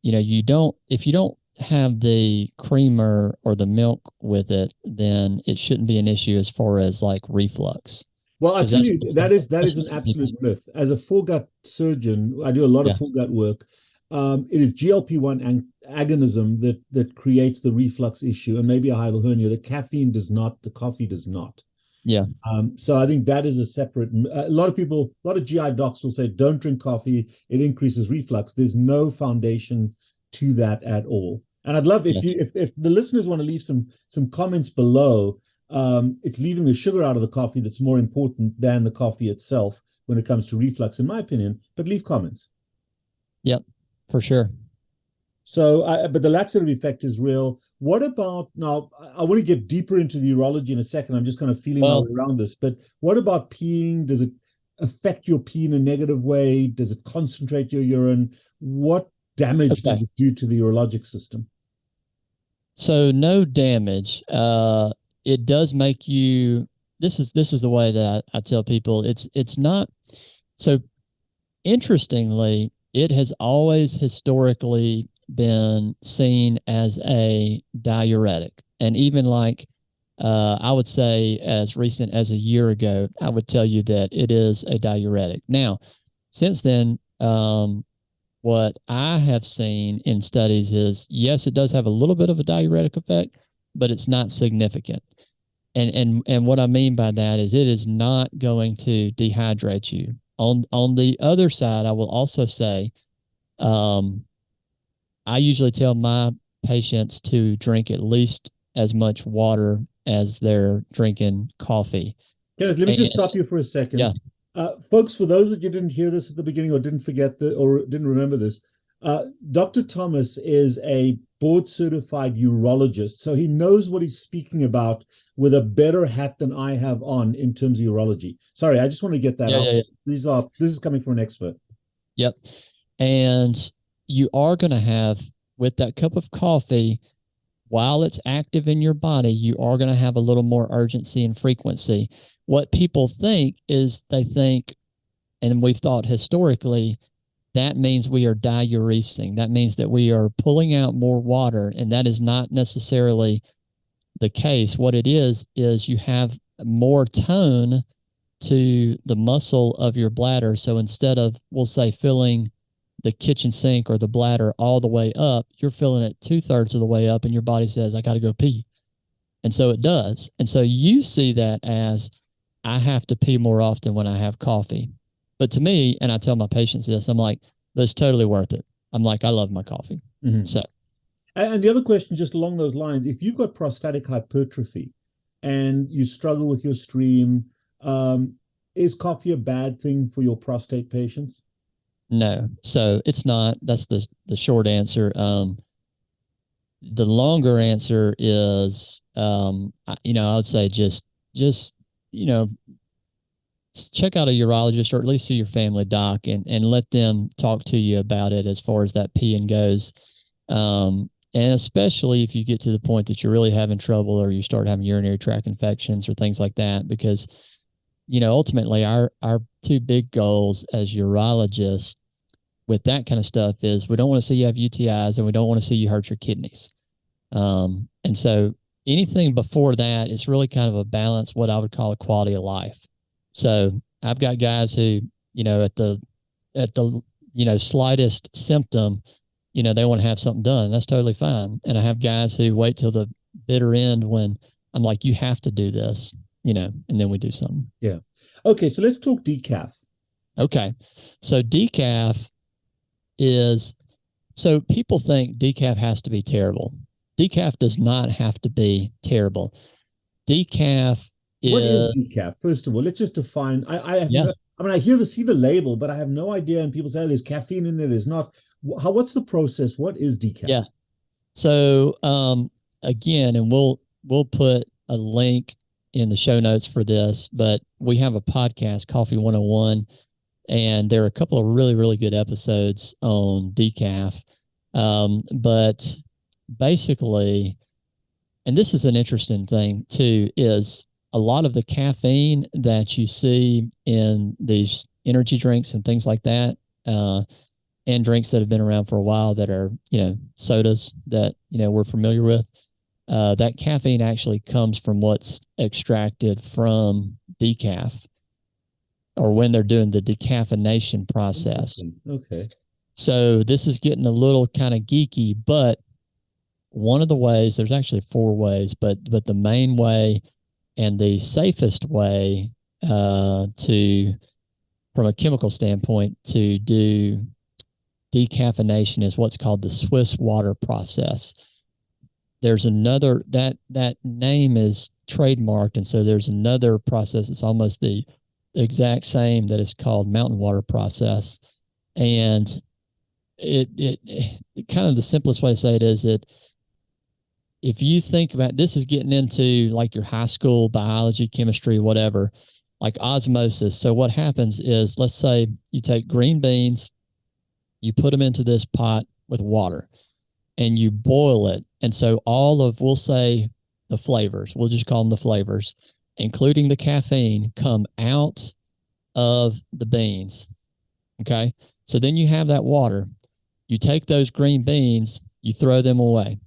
S2: you don't, if you don't have the creamer or the milk with it, then it shouldn't be an issue as far as like reflux.
S1: Well, I
S2: Because
S1: tell
S2: that's,
S1: you, that is
S2: that's
S1: an
S2: what some people,
S1: absolute myth. As a foregut surgeon, I do a lot of
S2: yeah,
S1: foregut work. It is GLP-1 agonism that creates the reflux issue and maybe a hiatal hernia. The caffeine does not. The coffee does not.
S2: yeah,
S1: So I think that is a separate. A lot of people, a lot of GI docs will say, "Don't drink coffee; it increases reflux." There's no foundation to that at all. And I'd love
S2: yeah,
S1: if the listeners want to leave some comments below. It's leaving the sugar out of the coffee that's more important than the coffee itself when it comes to reflux, in my opinion. But leave comments.
S2: yep, for sure.
S1: But the laxative effect is real. What about now? I want to get deeper into the urology in a second. I'm just kind of feeling my way
S2: Well,
S1: around this. But what about peeing? Does it affect your pee in a negative way? Does it concentrate your urine? What damage
S2: okay.
S1: does it do to the urologic system?
S2: So no damage. It does make you. This is the way that I tell people. It's not so. Interestingly, it has always historically been seen as a diuretic, and even like I would say as recent as a year ago, I would tell you that it is a diuretic. Now, since then, what I have seen in studies is yes, it does have a little bit of a diuretic effect, but it's not significant. And what I mean by that is it is not going to dehydrate you. On the other side, I will also say, um, I usually tell my patients to drink at least as much water as they're drinking coffee.
S1: Kenneth, let me
S2: And
S1: just stop you for a
S2: yeah,
S1: second. Folks, for those that you didn't hear this at the beginning or didn't forget or didn't remember this, Dr. Thomas is a board certified urologist. So he knows what he's speaking about with a better hat than I have on in terms of urology. Sorry, I just want to get that
S2: yeah,
S1: out.
S2: yeah, yeah.
S1: This is coming from an expert.
S2: Yep. And you are going to have, with that cup of coffee, while it's active in your body, you are going to have a little more urgency and frequency. What people think is they think, and we've thought historically, that means we are diuresing. That means that we are pulling out more water, and that is not necessarily the case. What it is you have more tone to the muscle of your bladder. So instead of, we'll say, filling the kitchen sink or the bladder all the way up, you're filling it 2/3 of the way up, and your body says, I got to go pee. And so it does. And so you see that as, I have to pee more often when I have coffee. But to me, and I tell my patients this, I'm like, that's totally worth it. I'm like, I love my coffee.
S1: Mm-hmm.
S2: So,
S1: And the other question, just along those lines, if you've got prostatic hypertrophy and you struggle with your stream, is coffee a bad thing for your prostate patients?
S2: no. So it's not. That's the short answer. The longer answer is, I would say just, you know, check out a urologist or at least see your family doc and let them talk to you about it as far as that peeing goes. And especially if you get to the point that you're really having trouble or you start having urinary tract infections or things like that, because, ultimately our two big goals as urologists with that kind of stuff is we don't want to see you have UTIs and we don't want to see you hurt your kidneys. And so anything before that is really kind of a balance, what I would call a quality of life. So I've got guys who, at the slightest symptom, they want to have something done. That's totally fine. And I have guys who wait till the bitter end when I'm like, you have to do this. and then we do something.
S1: Yeah. Okay, so let's talk decaf.
S2: Okay. So decaf is, so people think decaf has to be terrible. Decaf does not have to be terrible. Decaf
S1: What is
S2: is,
S1: decaf? First of all, let's just define. I have
S2: yeah,
S1: no, I mean, see the label, but I have no idea. And people say, oh, there's caffeine in there. There's not. What's the process? What is decaf?
S2: yeah. So again, and we'll put a link in the show notes for this, but we have a podcast, Coffee 101, and there are a couple of really, really good episodes on decaf. But basically, and this is an interesting thing too, is a lot of the caffeine that you see in these energy drinks and things like that, and drinks that have been around for a while that are, sodas that, we're familiar with, that caffeine actually comes from what's extracted from decaf, or when they're doing the decaffeination process.
S1: Okay.
S2: So this is getting a little kind of geeky, but one of the ways, there's actually 4 ways, but the main way and the safest way from a chemical standpoint to do decaffeination is what's called the Swiss water process. There's another, that name is trademarked, and so there's another process. It's almost the exact same, that is called mountain water process. And it kind of, the simplest way to say it is that if you think about, this is getting into like your high school biology, chemistry, whatever, like osmosis. So what happens is, let's say you take green beans, you put them into this pot with water and you boil it. And so all of, we'll say the flavors, we'll just call them the flavors, including the caffeine, come out of the beans. Okay. So then you have that water. You take those green beans, you throw them away.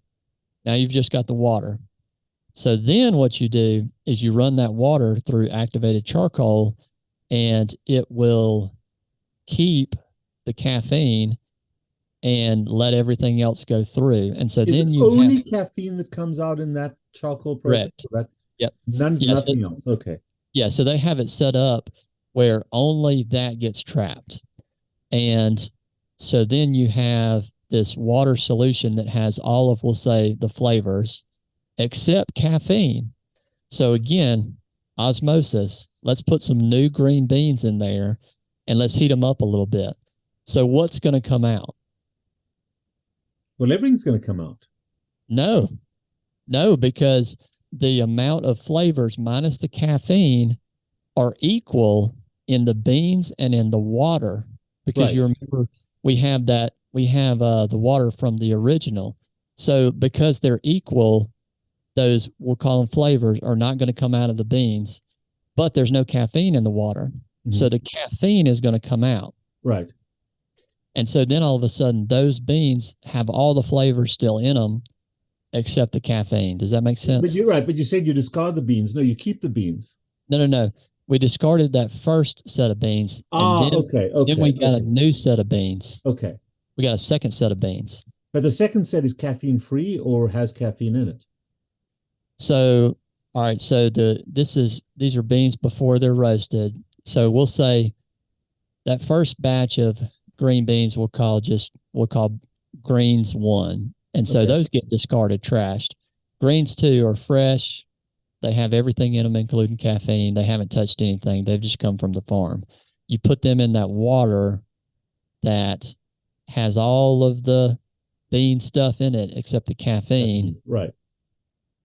S2: Now you've just got the water. So then what you do is you run that water through activated charcoal, and it will keep the caffeine and let everything else go through. And so
S1: is
S2: then
S1: it
S2: you
S1: only
S2: have
S1: caffeine that comes out in that charcoal process?
S2: correct. Yep.
S1: Nothing else. Okay.
S2: Yeah. So they have it set up where only that gets trapped. And so then you have this water solution that has all of, we'll say, the flavors except caffeine. So again, osmosis, let's put some new green beans in there and let's heat them up a little bit. So what's going to come out?
S1: Well, everything's going to come out.
S2: No, because the amount of flavors minus the caffeine are equal in the beans and in the water, because right. You remember we have the water from the original. So because they're equal, those, we'll call them flavors, are not going to come out of the beans, but there's no caffeine in the water. Mm-hmm. So the caffeine is going to come out.
S1: Right.
S2: And so then all of a sudden those beans have all the flavors still in them except the caffeine. Does that make sense?
S1: But you're right. But you said you discard the beans. No, you keep the beans.
S2: No. We discarded that first set of beans.
S1: Okay.
S2: Then we got a new set of beans.
S1: Okay.
S2: We got a second set of beans.
S1: But the second set is caffeine free or has caffeine in it?
S2: So, all right. So these are beans before they're roasted. So we'll say that first batch of green beans we'll call greens 1. And so those get discarded, trashed. Greens 2 are fresh. They have everything in them, including caffeine. They haven't touched anything. They've just come from the farm. You put them in that water that has all of the bean stuff in it except the caffeine.
S1: Right.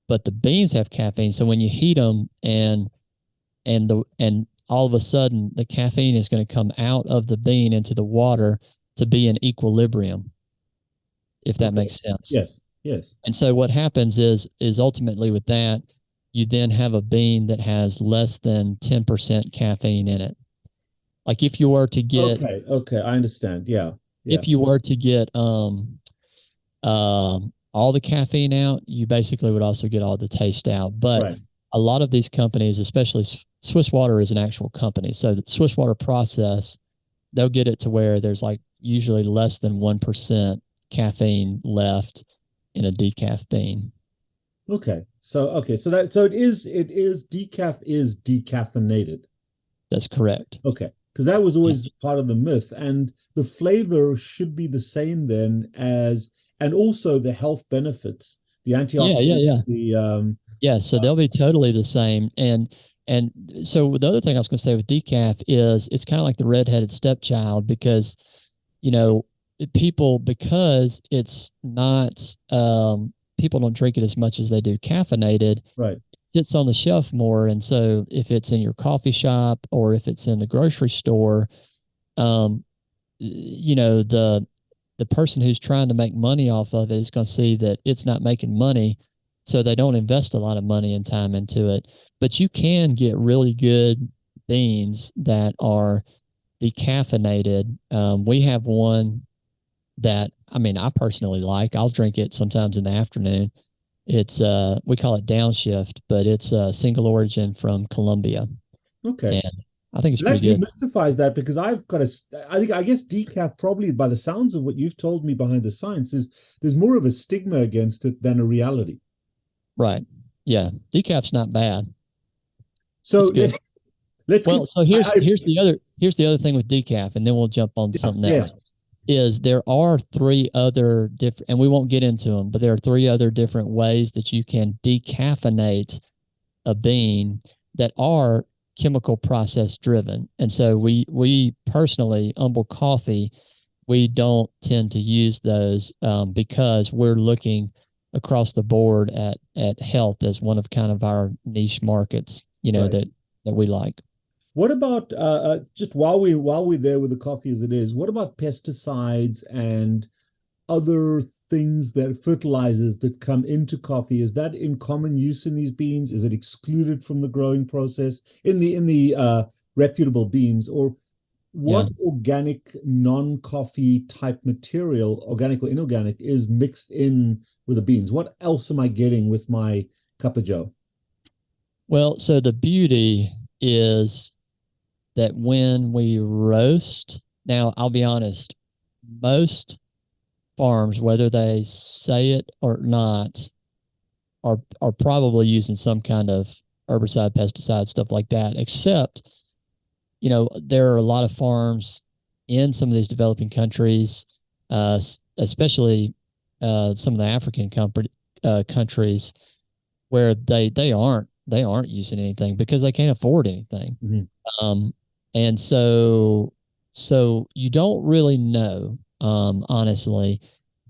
S2: But the beans have caffeine. So when you heat them and all of a sudden the caffeine is going to come out of the bean into the water to be in equilibrium, if that makes sense.
S1: Yes.
S2: And so what happens is ultimately with that, you then have a bean that has less than 10% caffeine in it. Like if you were to get...
S1: Okay, I understand. Yeah.
S2: If you were to get all the caffeine out, you basically would also get all the taste out. But a lot of these companies, especially Swiss Water is an actual company. So the Swiss Water process, they'll get it to where there's like usually less than 1% caffeine left in a decaf bean.
S1: Okay. So okay, so it is decaf is decaffeinated.
S2: That's correct.
S1: Okay, because that was always part of the myth, and the flavor should be the same then as, and also the health benefits, the
S2: Yeah, yeah,
S1: antioxidants,
S2: yeah.
S1: the
S2: Yeah, so they'll be totally the same. And so the other thing I was going to say with decaf is it's kind of like the redheaded stepchild because, you know, people, because it's not people don't drink it as much as they do caffeinated,
S1: right,
S2: sits on the shelf more. And so if it's in your coffee shop or if it's in the grocery store, um, you know, the person who's trying to make money off of it is going to see that it's not making money. So they don't invest a lot of money and time into it. But you can get really good beans that are decaffeinated. We have one that, I mean, I personally like. I'll drink it sometimes in the afternoon. It's we call it downshift, but it's a single origin from Colombia,
S1: okay.
S2: and I think it's pretty
S1: That
S2: good.
S1: demystifies that because I guess decaf probably by the sounds of what you've told me behind the science is there's more of a stigma against it than a reality.
S2: Right? Yeah, decaf's not bad. It's
S1: So
S2: good.
S1: let's
S2: Well,
S1: keep.
S2: so here's the other thing with decaf, and then we'll jump on to
S1: Yeah,
S2: something
S1: yeah,
S2: else. Is there are three other different, and we won't get into them, but there are three other different ways that you can decaffeinate a bean that are chemical process driven. And so we personally, Humble Coffee, we don't tend to use those because we're looking across the board at health as one of kind of our niche markets,
S1: right.
S2: that we like.
S1: What about just while we're there with the coffee as it is? What about pesticides and other things that fertilizers that come into coffee? Is that in common use in these beans? Is it excluded from the growing process in the reputable beans? Or
S2: Yeah.
S1: what organic non-coffee type material, organic or inorganic, is mixed in with the beans? What else am I getting with my cup of joe?
S2: Well, so the beauty is that when we roast, now I'll be honest, most farms, whether they say it or not, are probably using some kind of herbicide, pesticide, stuff like that. Except, there are a lot of farms in some of these developing countries, especially some of the African countries, where they aren't using anything because they can't afford anything.
S1: Mhm.
S2: Um, and so you don't really know, honestly,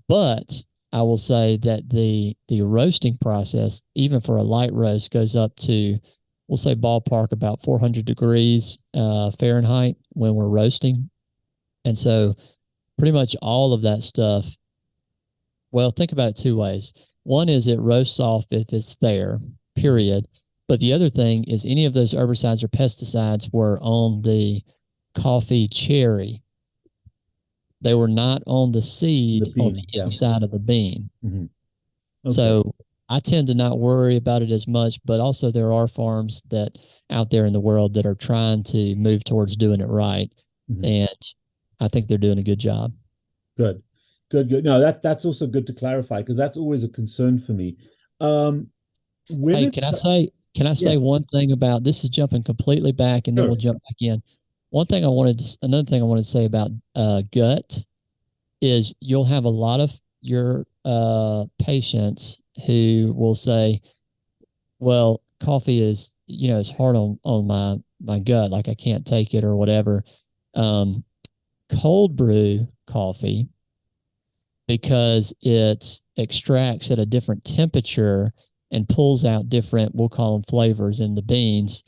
S2: but I will say that the roasting process, even for a light roast, goes up to, we'll say ballpark about 400 degrees Fahrenheit when we're roasting. And so pretty much all of that stuff, well, think about it two ways. One is it roasts off if it's there, period. But the other thing is any of those herbicides or pesticides were on the coffee cherry. They were not on the
S1: The
S2: seed on
S1: bean,
S2: the
S1: yeah.
S2: inside of the bean.
S1: Mhm. Okay.
S2: So I tend to not worry about it as much, but also there are farms that out there in the world that are trying to move towards doing it right.
S1: Mhm.
S2: And I think they're doing a good job.
S1: Good, good, good. No, that's also good to clarify because that's always a concern for me. Um, when
S2: Hey,
S1: it,
S2: can I say
S1: yeah,
S2: one thing about this is jumping completely back and then we'll
S1: sure.
S2: jump back in. Another thing I wanted to say about gut is you'll have a lot of your patients who will say, well, coffee is hard on my gut, like I can't take it or whatever. Um, Cold brew coffee, because it extracts at a different temperature and pulls out different, we'll call them flavors in the beans,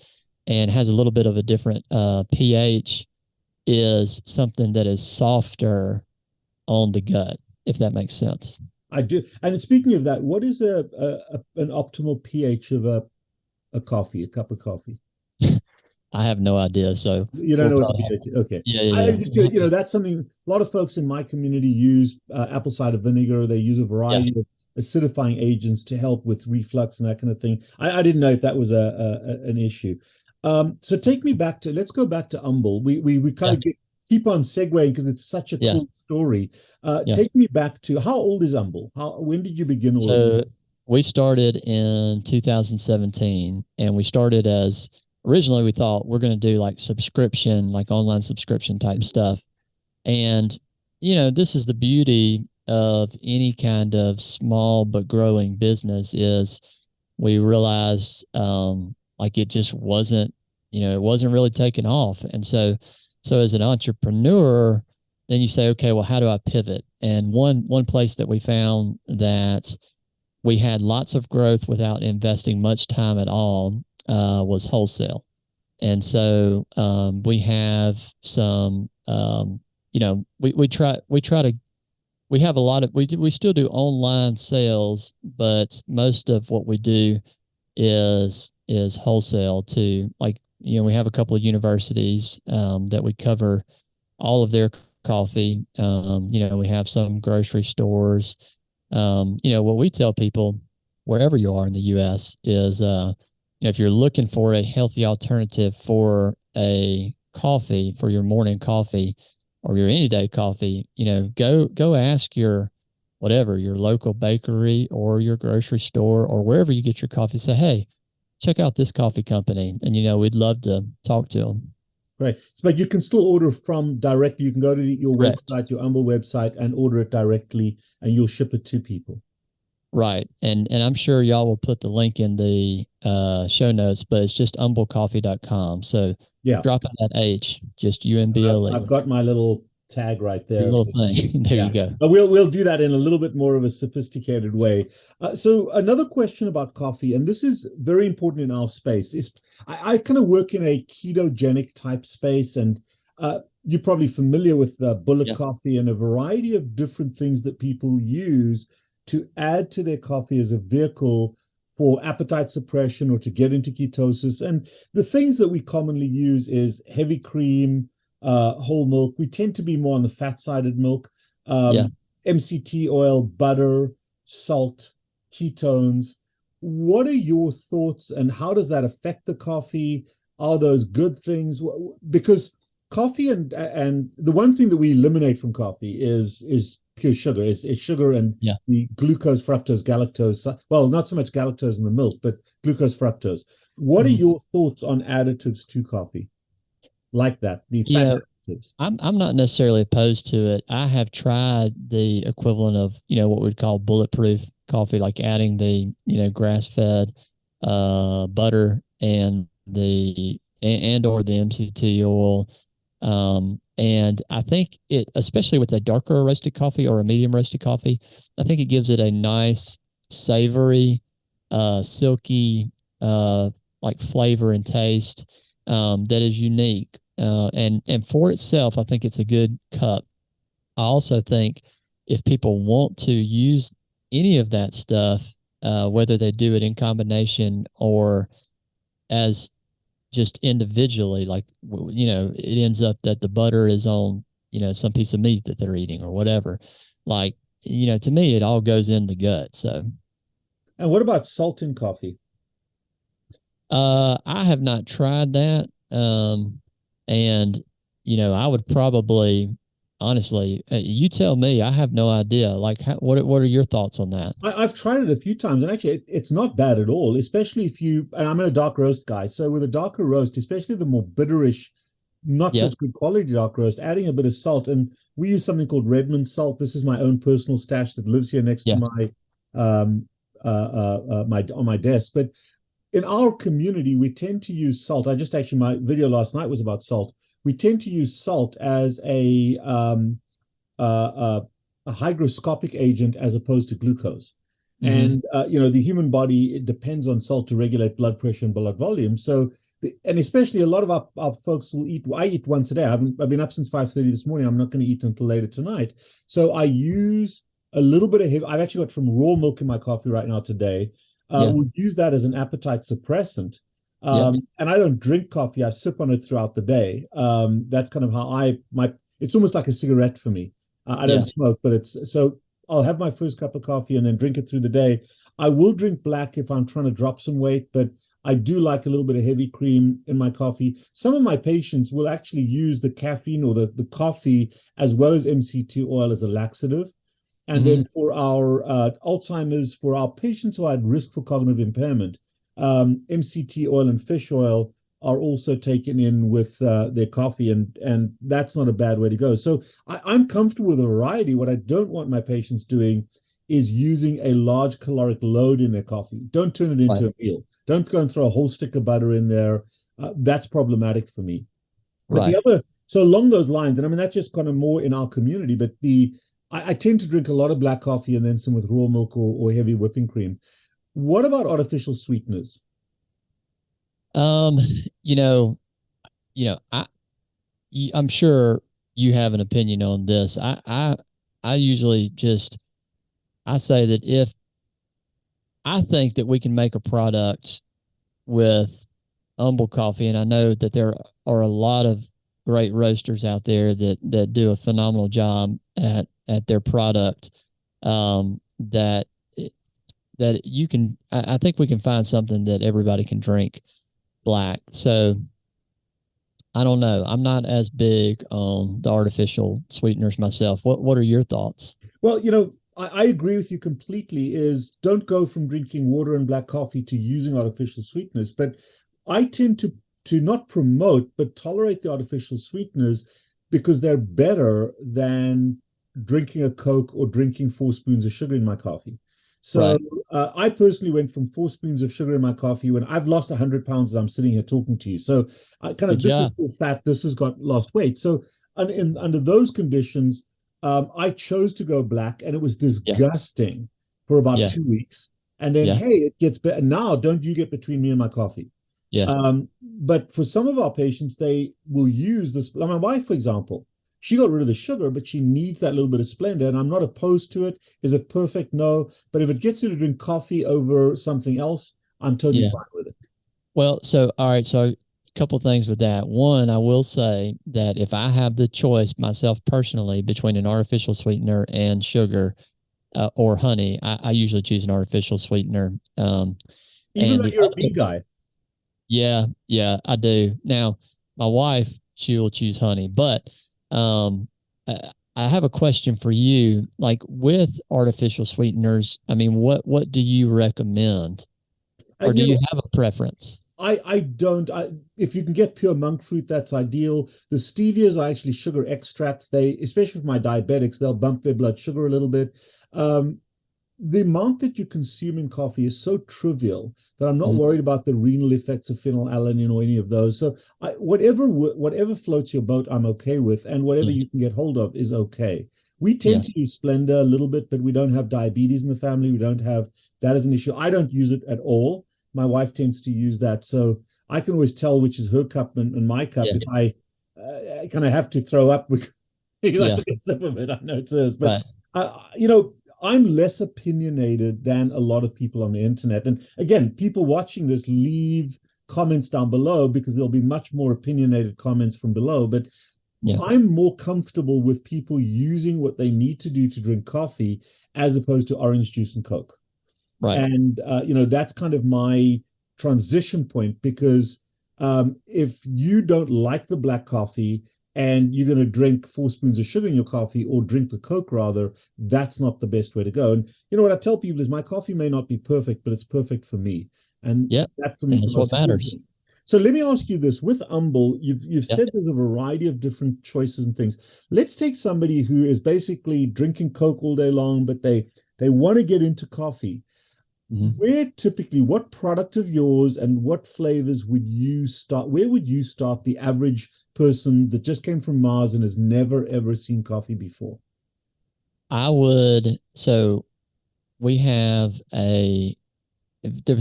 S2: and has a little bit of a different pH, is something that is softer on the gut, if that makes sense.
S1: I do. And speaking of that, what is an optimal pH of a coffee, a cup of coffee?
S2: I have no idea. So
S1: You don't
S2: we'll
S1: know what the
S2: probably have,
S1: pH is. Okay.
S2: yeah, yeah,
S1: I
S2: yeah.
S1: just,
S2: We'll have to,
S1: that's something a lot of folks in my community use apple cider vinegar. They use a
S2: yeah.
S1: variety of acidifying agents to help with reflux and that kind of thing. I didn't know if that was an issue. So take me back to, let's go back to Umble. We kind
S2: Yeah,
S1: of keep on segueing because it's such a
S2: yeah,
S1: cool story.
S2: yeah.
S1: Take me back to how old is Umble? When did you begin all of
S2: So we started in 2017, and we started as originally we thought we're going to do like subscription, like online subscription type stuff. And, this is the beauty of any kind of small but growing business is we realized like it just wasn't, it wasn't really taking off. And so as an entrepreneur, then you say, okay, well, how do I pivot? And one place that we found that we had lots of growth without investing much time at all was wholesale. And so we have some, we try to, we have a lot of, we still do online sales, but most of what we do is wholesale to, like, we have a couple of universities that we cover all of their coffee. We have some grocery stores. What we tell people wherever you are in the U.S. is, if you're looking for a healthy alternative for a coffee, for your morning coffee or your any day coffee, go ask your local bakery or your grocery store or wherever you get your coffee. Say, hey, check out this coffee company. And, we'd love to talk to them.
S1: Right. But you can still order from directly. You can go to your
S2: Correct.
S1: website, your Humble website, and order it directly, and you'll ship it to people.
S2: Right. And I'm sure y'all will put the link in the show notes, but it's just humblecoffee.com. So
S1: yeah,
S2: drop in that H, just UMBLE.
S1: I've got my little tag right there.
S2: Your little thing. There you go.
S1: But we'll do that in a little bit more of a sophisticated way. So another question about coffee, and this is very important in our space, is I kind of work in a ketogenic type space, and you're probably familiar with bullet coffee and a variety of different things that people use to add to their coffee as a vehicle for appetite suppression or to get into ketosis. And the things that we commonly use is heavy cream, whole milk. We tend to be more on the fat-sided milk, MCT oil, butter, salt, ketones. What are your thoughts, and how does that affect the coffee? Are those good things? Because coffee and the one thing that we eliminate from coffee is pure sugar. Is sugar and the glucose, fructose, galactose. Well, not so much galactose in the milk, but glucose, fructose. What are your thoughts on additives to coffee? Like that, the fat additives.
S2: I'm not necessarily opposed to it. I have tried the equivalent of, what we'd call bulletproof coffee, like adding the, grass-fed butter and or the MCT oil. And I think it, especially with a darker roasted coffee or a medium roasted coffee, I think it gives it a nice, savory, silky, like flavor and taste that is unique. And for itself, I think it's a good cup. I also think if people want to use any of that stuff, whether they do it in combination or as just individually, like, it ends up that the butter is on, some piece of meat that they're eating or whatever. Like, to me, it all goes in the gut. So.
S1: And what about salt in coffee?
S2: I have not tried that. And, I would probably, honestly, you tell me, I have no idea. Like, what are your thoughts on that?
S1: I've tried it a few times, and actually it's not bad at all, especially if and I'm a dark roast guy. So with a darker roast, especially the more bitterish, not such good quality dark roast, adding a bit of salt, and we use something called Redmond salt. This is my own personal stash that lives here next to my on my desk. But in our community, we tend to use salt. My video last night was about salt. We tend to use salt as a hygroscopic agent as opposed to glucose. And, the human body, it depends on salt to regulate blood pressure and blood volume. So, and especially a lot of our folks will eat. I eat once a day. I've been up since 5:30 this morning. I'm not going to eat until later tonight. So I use a little bit of I've actually got some raw milk in my coffee right now today. We'll use that as an appetite suppressant. And I don't drink coffee. I sip on it throughout the day. That's kind of how it's almost like a cigarette for me. I don't smoke, but so I'll have my first cup of coffee and then drink it through the day. I will drink black if I'm trying to drop some weight, but I do like a little bit of heavy cream in my coffee. Some of my patients will actually use the caffeine or the coffee as well as MCT oil as a laxative. And then for our Alzheimer's, for our patients who are at risk for cognitive impairment, MCT oil and fish oil are also taken in with their coffee, and that's not a bad way to go. So I'm comfortable with a variety. What I don't want my patients doing is using a large caloric load in their coffee. Don't turn it into a meal. Don't go and throw a whole stick of butter in there. That's problematic for me. But the other, so along those lines, and I mean, that's just kind of more in our community, but I tend to drink a lot of black coffee and then some with raw milk or heavy whipping cream. What about artificial sweeteners?
S2: You know, I'm sure you have an opinion on this. I usually I say that if I think that we can make a product with humble coffee, and I know that there are a lot of great roasters out there that do a phenomenal job at their product. That you can, I think we can find something that everybody can drink black. So I don't know. I'm not as big on the artificial sweeteners myself. What are your thoughts?
S1: Well, I agree with you completely. Is don't go from drinking water and black coffee to using artificial sweeteners. But I tend to not promote but tolerate the artificial sweeteners because they're better than drinking a Coke or drinking 4 spoons of sugar in my coffee. So I personally went from 4 spoons of sugar in my coffee when I've lost 100 pounds as I'm sitting here talking to you. So this is still fat, this has got lost weight. So under those conditions, I chose to go black, and it was disgusting for about 2 weeks. And then, hey, it gets better. Now, don't you get between me and my coffee. But for some of our patients, they will use this. Like my wife, for example, she got rid of the sugar, but she needs that little bit of splendor. And I'm not opposed to it. Is it perfect? No. But if it gets you to drink coffee over something else, I'm totally fine with it.
S2: Well, so, all right. So a couple of things with that. One, I will say that if I have the choice myself personally between an artificial sweetener and sugar or honey, I usually choose an artificial sweetener.
S1: Even though you're a bean guy.
S2: Yeah, I do. Now, my wife, she will choose honey, but I have a question for you. Like with artificial sweeteners, I mean, what do you recommend? Or do you have a preference?
S1: I don't. If you can get pure monk fruit, that's ideal. The stevias are actually sugar extracts. They, especially for my diabetics, they'll bump their blood sugar a little bit. The amount that you consume in coffee is so trivial that I'm not worried about the renal effects of phenylalanine or any of those. So whatever floats your boat, I'm okay with, and whatever you can get hold of is okay. We tend to use Splenda a little bit, but we don't have diabetes in the family. We don't have that as an issue. I don't use it at all. My wife tends to use that, so I can always tell which is her cup and my cup. If I kind of have to throw up, because I took a sip of it. I know it's hers, but I'm less opinionated than a lot of people on the internet. And again, people watching this, leave comments down below because there'll be much more opinionated comments from below. But I'm more comfortable with people using what they need to do to drink coffee as opposed to orange juice and Coke. And, that's kind of my transition point, because if you don't like the black coffee and you're going to drink 4 spoons of sugar in your coffee, or drink the Coke rather, that's not the best way to go. And what I tell people is my coffee may not be perfect, but it's perfect for me. And that for me is
S2: what matters.
S1: So let me ask you this: with Humble, you've said there's a variety of different choices and things. Let's take somebody who is basically drinking Coke all day long, but they want to get into coffee. What product of yours and what flavors would you start? Where would you start the average person that just came from Mars and has never, ever seen coffee before?
S2: So we have the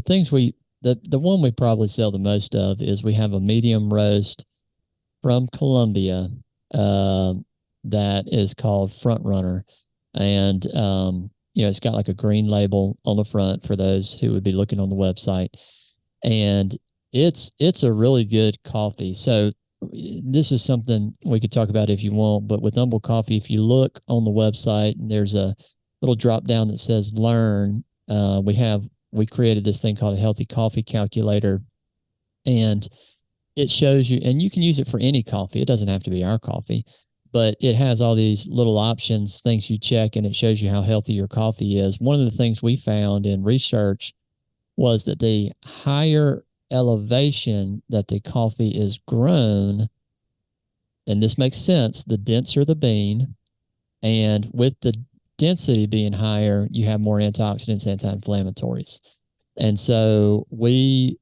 S2: things the one we probably sell the most of is we have a medium roast from Colombia that is called Front Runner. And, it's got like a green label on the front for those who would be looking on the website. And it's a really good coffee. So this is something we could talk about if you want, but with Humble Coffee, if you look on the website, there's a little drop down that says Learn. We created this thing called a healthy coffee calculator, and it shows you, and you can use it for any coffee. It doesn't have to be our coffee, but it has all these little options, things you check, and it shows you how healthy your coffee is. One of the things we found in research was that the higher elevation that the coffee is grown, and this makes sense, the denser the bean, and with the density being higher, you have more antioxidants, anti-inflammatories. And so we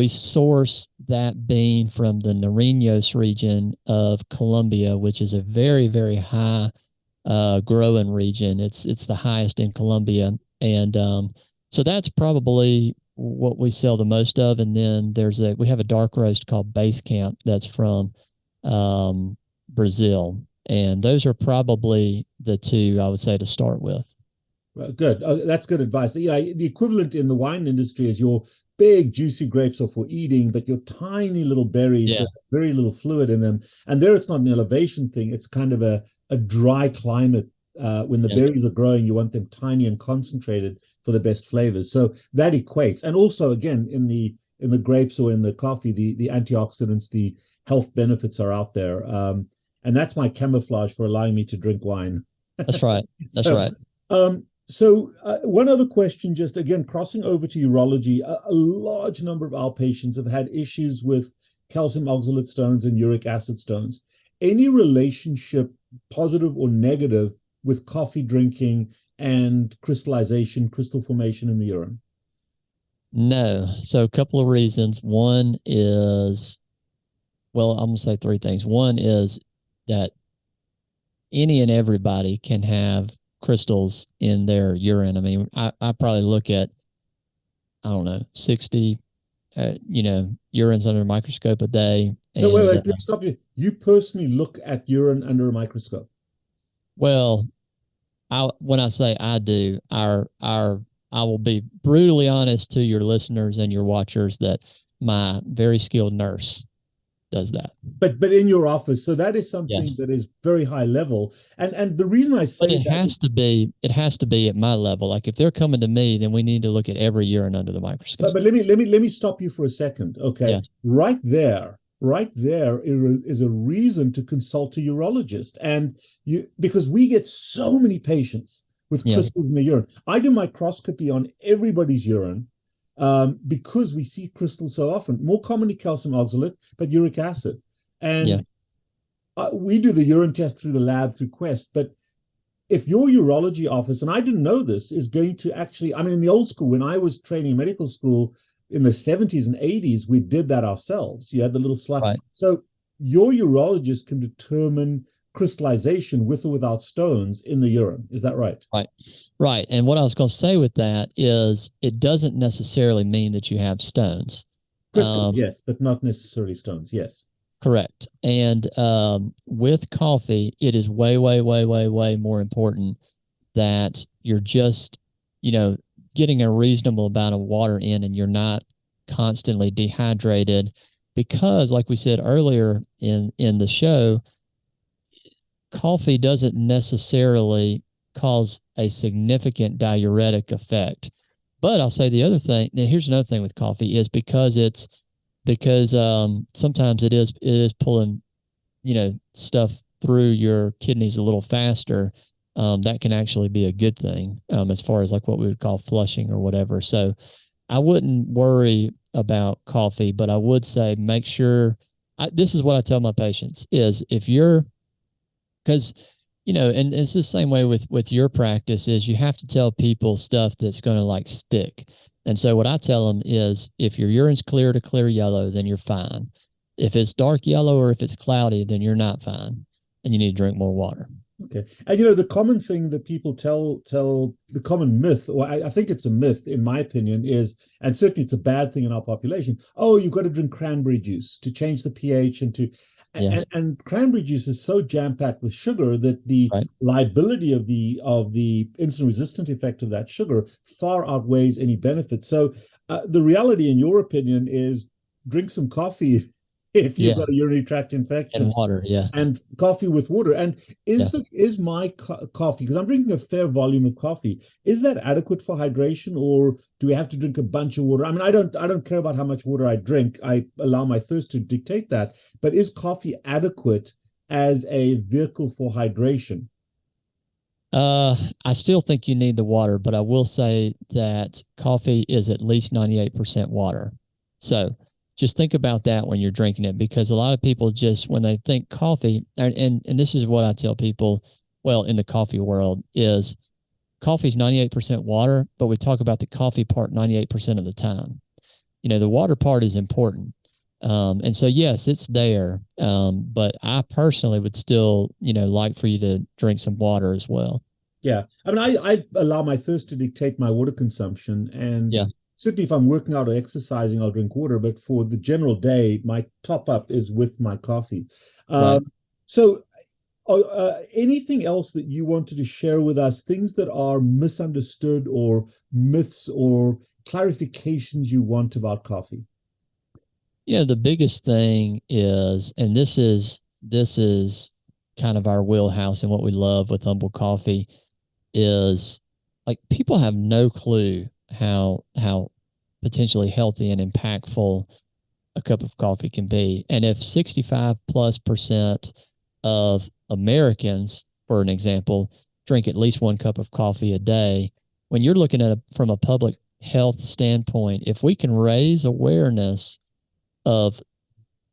S2: source that bean from the Nariños region of Colombia, which is a very, very high growing region. It's the highest in Colombia. And so that's probably what we sell the most of. And then we have a dark roast called Base Camp that's from Brazil. And those are probably the two I would say to start with.
S1: Well, good. That's good advice. Yeah, the equivalent in the wine industry is your big juicy grapes are for eating, but your tiny little berries that have very little fluid in them. And there, it's not an elevation thing. It's kind of a dry climate. When the berries are growing, you want them tiny and concentrated for the best flavors. So that equates. And also, again, in the grapes or in the coffee, the antioxidants, the health benefits are out there. And that's my camouflage for allowing me to drink wine.
S2: That's right. That's right.
S1: So one other question, just again, crossing over to urology, a large number of our patients have had issues with calcium oxalate stones and uric acid stones. Any relationship, positive or negative, with coffee drinking and crystallization, crystal formation in the urine?
S2: No. So a couple of reasons. One is, well, I'm going to say three things. One is that any and everybody can have crystals in their urine. I mean, I probably look at, I don't know, 60, urines under a microscope a day.
S1: So wait, let me stop you. You personally look at urine under a microscope?
S2: Well, when I say I do, I will be brutally honest to your listeners and your watchers that my very skilled nurse does that.
S1: But in your office, so that is something that is very high level. And the reason I say
S2: it has to be at my level. Like if they're coming to me, then we need to look at every urine under the microscope.
S1: But let me stop you for a second. Okay. Yeah. Right there is a reason to consult a urologist. And because we get so many patients with crystals in the urine. I do microscopy on everybody's urine. Because we see crystals so often, more commonly calcium oxalate, but uric acid. And we do the urine test through the lab, through Quest. But if your urology office, and I didn't know this, is going to actually, I mean, in the old school, when I was training in medical school in the 70s and 80s, we did that ourselves. You had the little slide. Right. So your urologist can determine crystallization with or without stones in the urine. Is that right?
S2: Right. And what I was going to say with that is it doesn't necessarily mean that you have stones.
S1: Crystals, yes, but not necessarily stones. Yes.
S2: Correct. And with coffee, it is way, way, way, way, way more important that you're just, getting a reasonable amount of water in and you're not constantly dehydrated because, like we said earlier in the show, coffee doesn't necessarily cause a significant diuretic effect. But I'll say the other thing, now here's another thing with coffee is because sometimes it is pulling, stuff through your kidneys a little faster. That can actually be a good thing as far as like what we would call flushing or whatever. So I wouldn't worry about coffee, but I would say make sure, this is what I tell my patients is if you're, because, and it's the same way with your practice is you have to tell people stuff that's going to like stick. And so what I tell them is if your urine's clear to clear yellow, then you're fine. If it's dark yellow or if it's cloudy, then you're not fine and you need to drink more water.
S1: Okay. And, the common thing that people tell the common myth, or I think it's a myth, in my opinion, is, and certainly it's a bad thing in our population, oh, you've got to drink cranberry juice to change the pH and cranberry juice is so jam-packed with sugar that the liability of the insulin resistant effect of that sugar far outweighs any benefit. So the reality, in your opinion, is drink some coffee if you've got a urinary tract infection.
S2: And water,
S1: and coffee with water. And is my coffee, because I'm drinking a fair volume of coffee, is that adequate for hydration, or do we have to drink a bunch of water? I mean, I don't care about how much water I drink. I allow my thirst to dictate that. But is coffee adequate as a vehicle for hydration?
S2: I still think you need the water, but I will say that coffee is at least 98% water. So just think about that when you're drinking it, because a lot of people just, when they think coffee, and this is what I tell people, well, in the coffee world, is coffee's 98% water, but we talk about the coffee part 98% of the time. The water part is important. And so, yes, it's there. But I personally would still, like for you to drink some water as well.
S1: Yeah. I mean, I allow my thirst to dictate my water consumption. And
S2: Yeah.
S1: certainly if I'm working out or exercising, I'll drink water. But for the general day, my top up is with my coffee.
S2: Right.
S1: So anything else that you wanted to share with us, things that are misunderstood or myths or clarifications you want about coffee?
S2: The biggest thing is, and this is kind of our wheelhouse and what we love with Humble Coffee is, like, people have no clue how potentially healthy and impactful a cup of coffee can be. And if 65+% of Americans, for an example, drink at least one cup of coffee a day, when you're looking at from a public health standpoint, if we can raise awareness of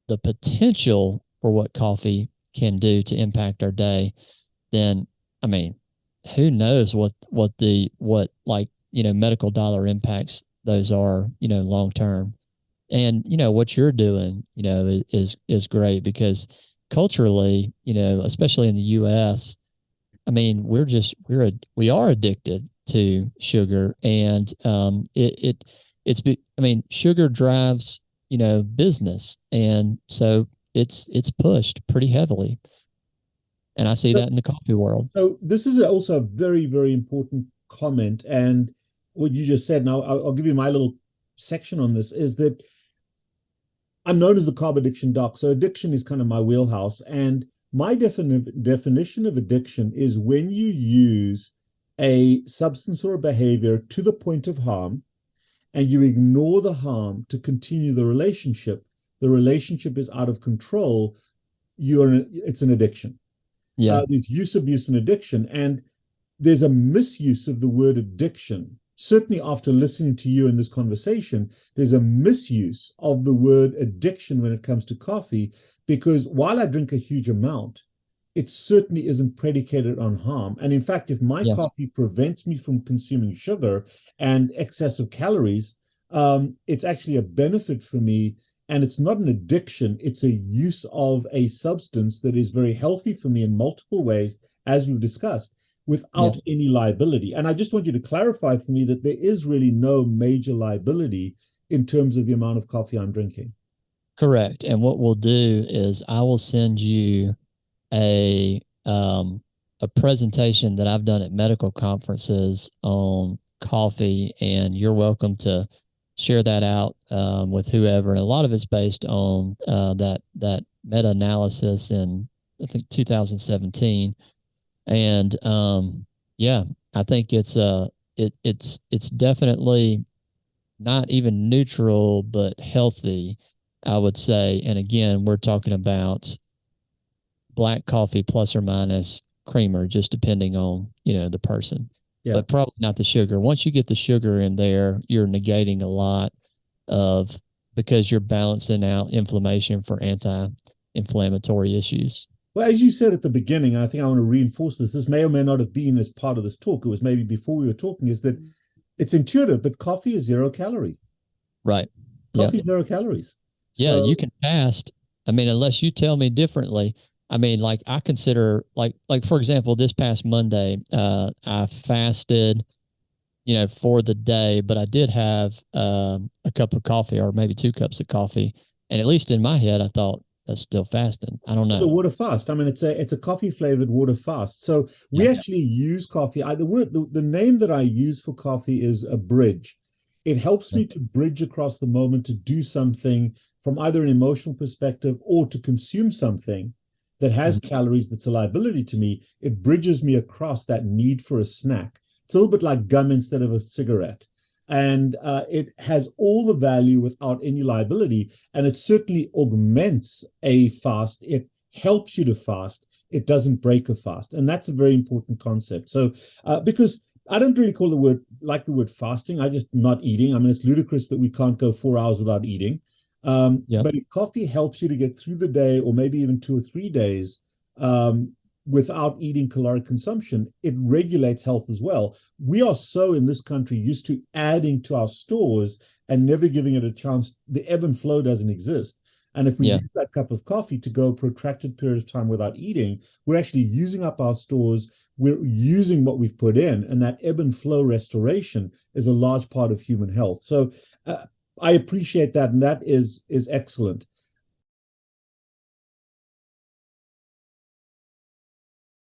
S2: the potential for what coffee can do to impact our day, then, I mean, who knows what medical dollar impacts those are, long term. And, what you're doing, is great, because culturally, especially in the US, I mean, we are addicted to sugar, and I mean, sugar drives, business. And so it's pushed pretty heavily. And I see
S1: So,
S2: that in the coffee world.
S1: so this is also a very, very important comment. And what you just said, now I'll give you my little section on this, is that I'm known as the carb addiction doc. So addiction is kind of my wheelhouse. And my definition of addiction is when you use a substance or a behavior to the point of harm and you ignore the harm to continue the relationship is out of control. It's an addiction.
S2: Yeah.
S1: There's use, abuse, and addiction. And there's a misuse of the word addiction. Certainly, after listening to you in this conversation, there's a misuse of the word addiction when it comes to coffee, because while I drink a huge amount, it certainly isn't predicated on harm. And in fact, if my
S2: Yeah.
S1: coffee prevents me from consuming sugar and excessive calories, it's actually a benefit for me. And it's not an addiction, it's a use of a substance that is very healthy for me in multiple ways, as we've discussed,
S2: Yeah.
S1: without any liability. And I just want you to clarify for me that there is really no major liability in terms of the amount of coffee I'm drinking.
S2: Correct. And what we'll do is I will send you a a presentation that I've done at medical conferences on coffee, and you're welcome to share that out with whoever. And a lot of it's based on that meta-analysis in, I think, 2017. And yeah, I think it's definitely not even neutral, but healthy, I would say. And again, we're talking about black coffee plus or minus creamer, just depending on, the person,
S1: Yeah.
S2: but probably not the sugar. Once you get the sugar in there, you're negating a lot of, because you're balancing out inflammation for anti-inflammatory issues.
S1: Well, as you said at the beginning, and I think I want to reinforce this may or may not have been as part of this talk, it was maybe before we were talking, is that it's intuitive, but coffee is 0 calorie.
S2: Right. Yeah.
S1: Coffee is 0 calories.
S2: Yeah.
S1: So
S2: You can fast. I mean, unless you tell me differently. I mean, like, I consider, like, for example, this past Monday, I fasted, for the day, but I did have a cup of coffee, or maybe 2 cups of coffee. And at least in my head, I thought that's still fasting. I don't
S1: the
S2: know.
S1: water fast. I mean, it's a coffee flavored water fast. So we
S2: Yeah.
S1: actually use coffee. The name that I use for coffee is a bridge. It helps me to bridge across the moment to do something from either an emotional perspective or to consume something that has calories that's a liability to me. It bridges me across that need for a snack. It's a little bit like gum instead of a cigarette. And it has all the value without any liability. And it certainly augments a fast. It helps you to fast, it doesn't break a fast. And that's a very important concept. So, because I don't really call the word fasting. I just not eating. I mean, it's ludicrous that we can't go 4 hours without eating.
S2: Yep.
S1: But if coffee helps you to get through the day, or maybe even 2 or 3 days, without eating caloric consumption, it regulates health as well. We are so in this country used to adding to our stores and never giving it a chance. The ebb and flow doesn't exist. And if we
S2: Yeah.
S1: use that cup of coffee to go a protracted period of time without eating, we're actually using up our stores. We're using what we've put in, and that ebb and flow restoration is a large part of human health. So I appreciate that, and that is excellent.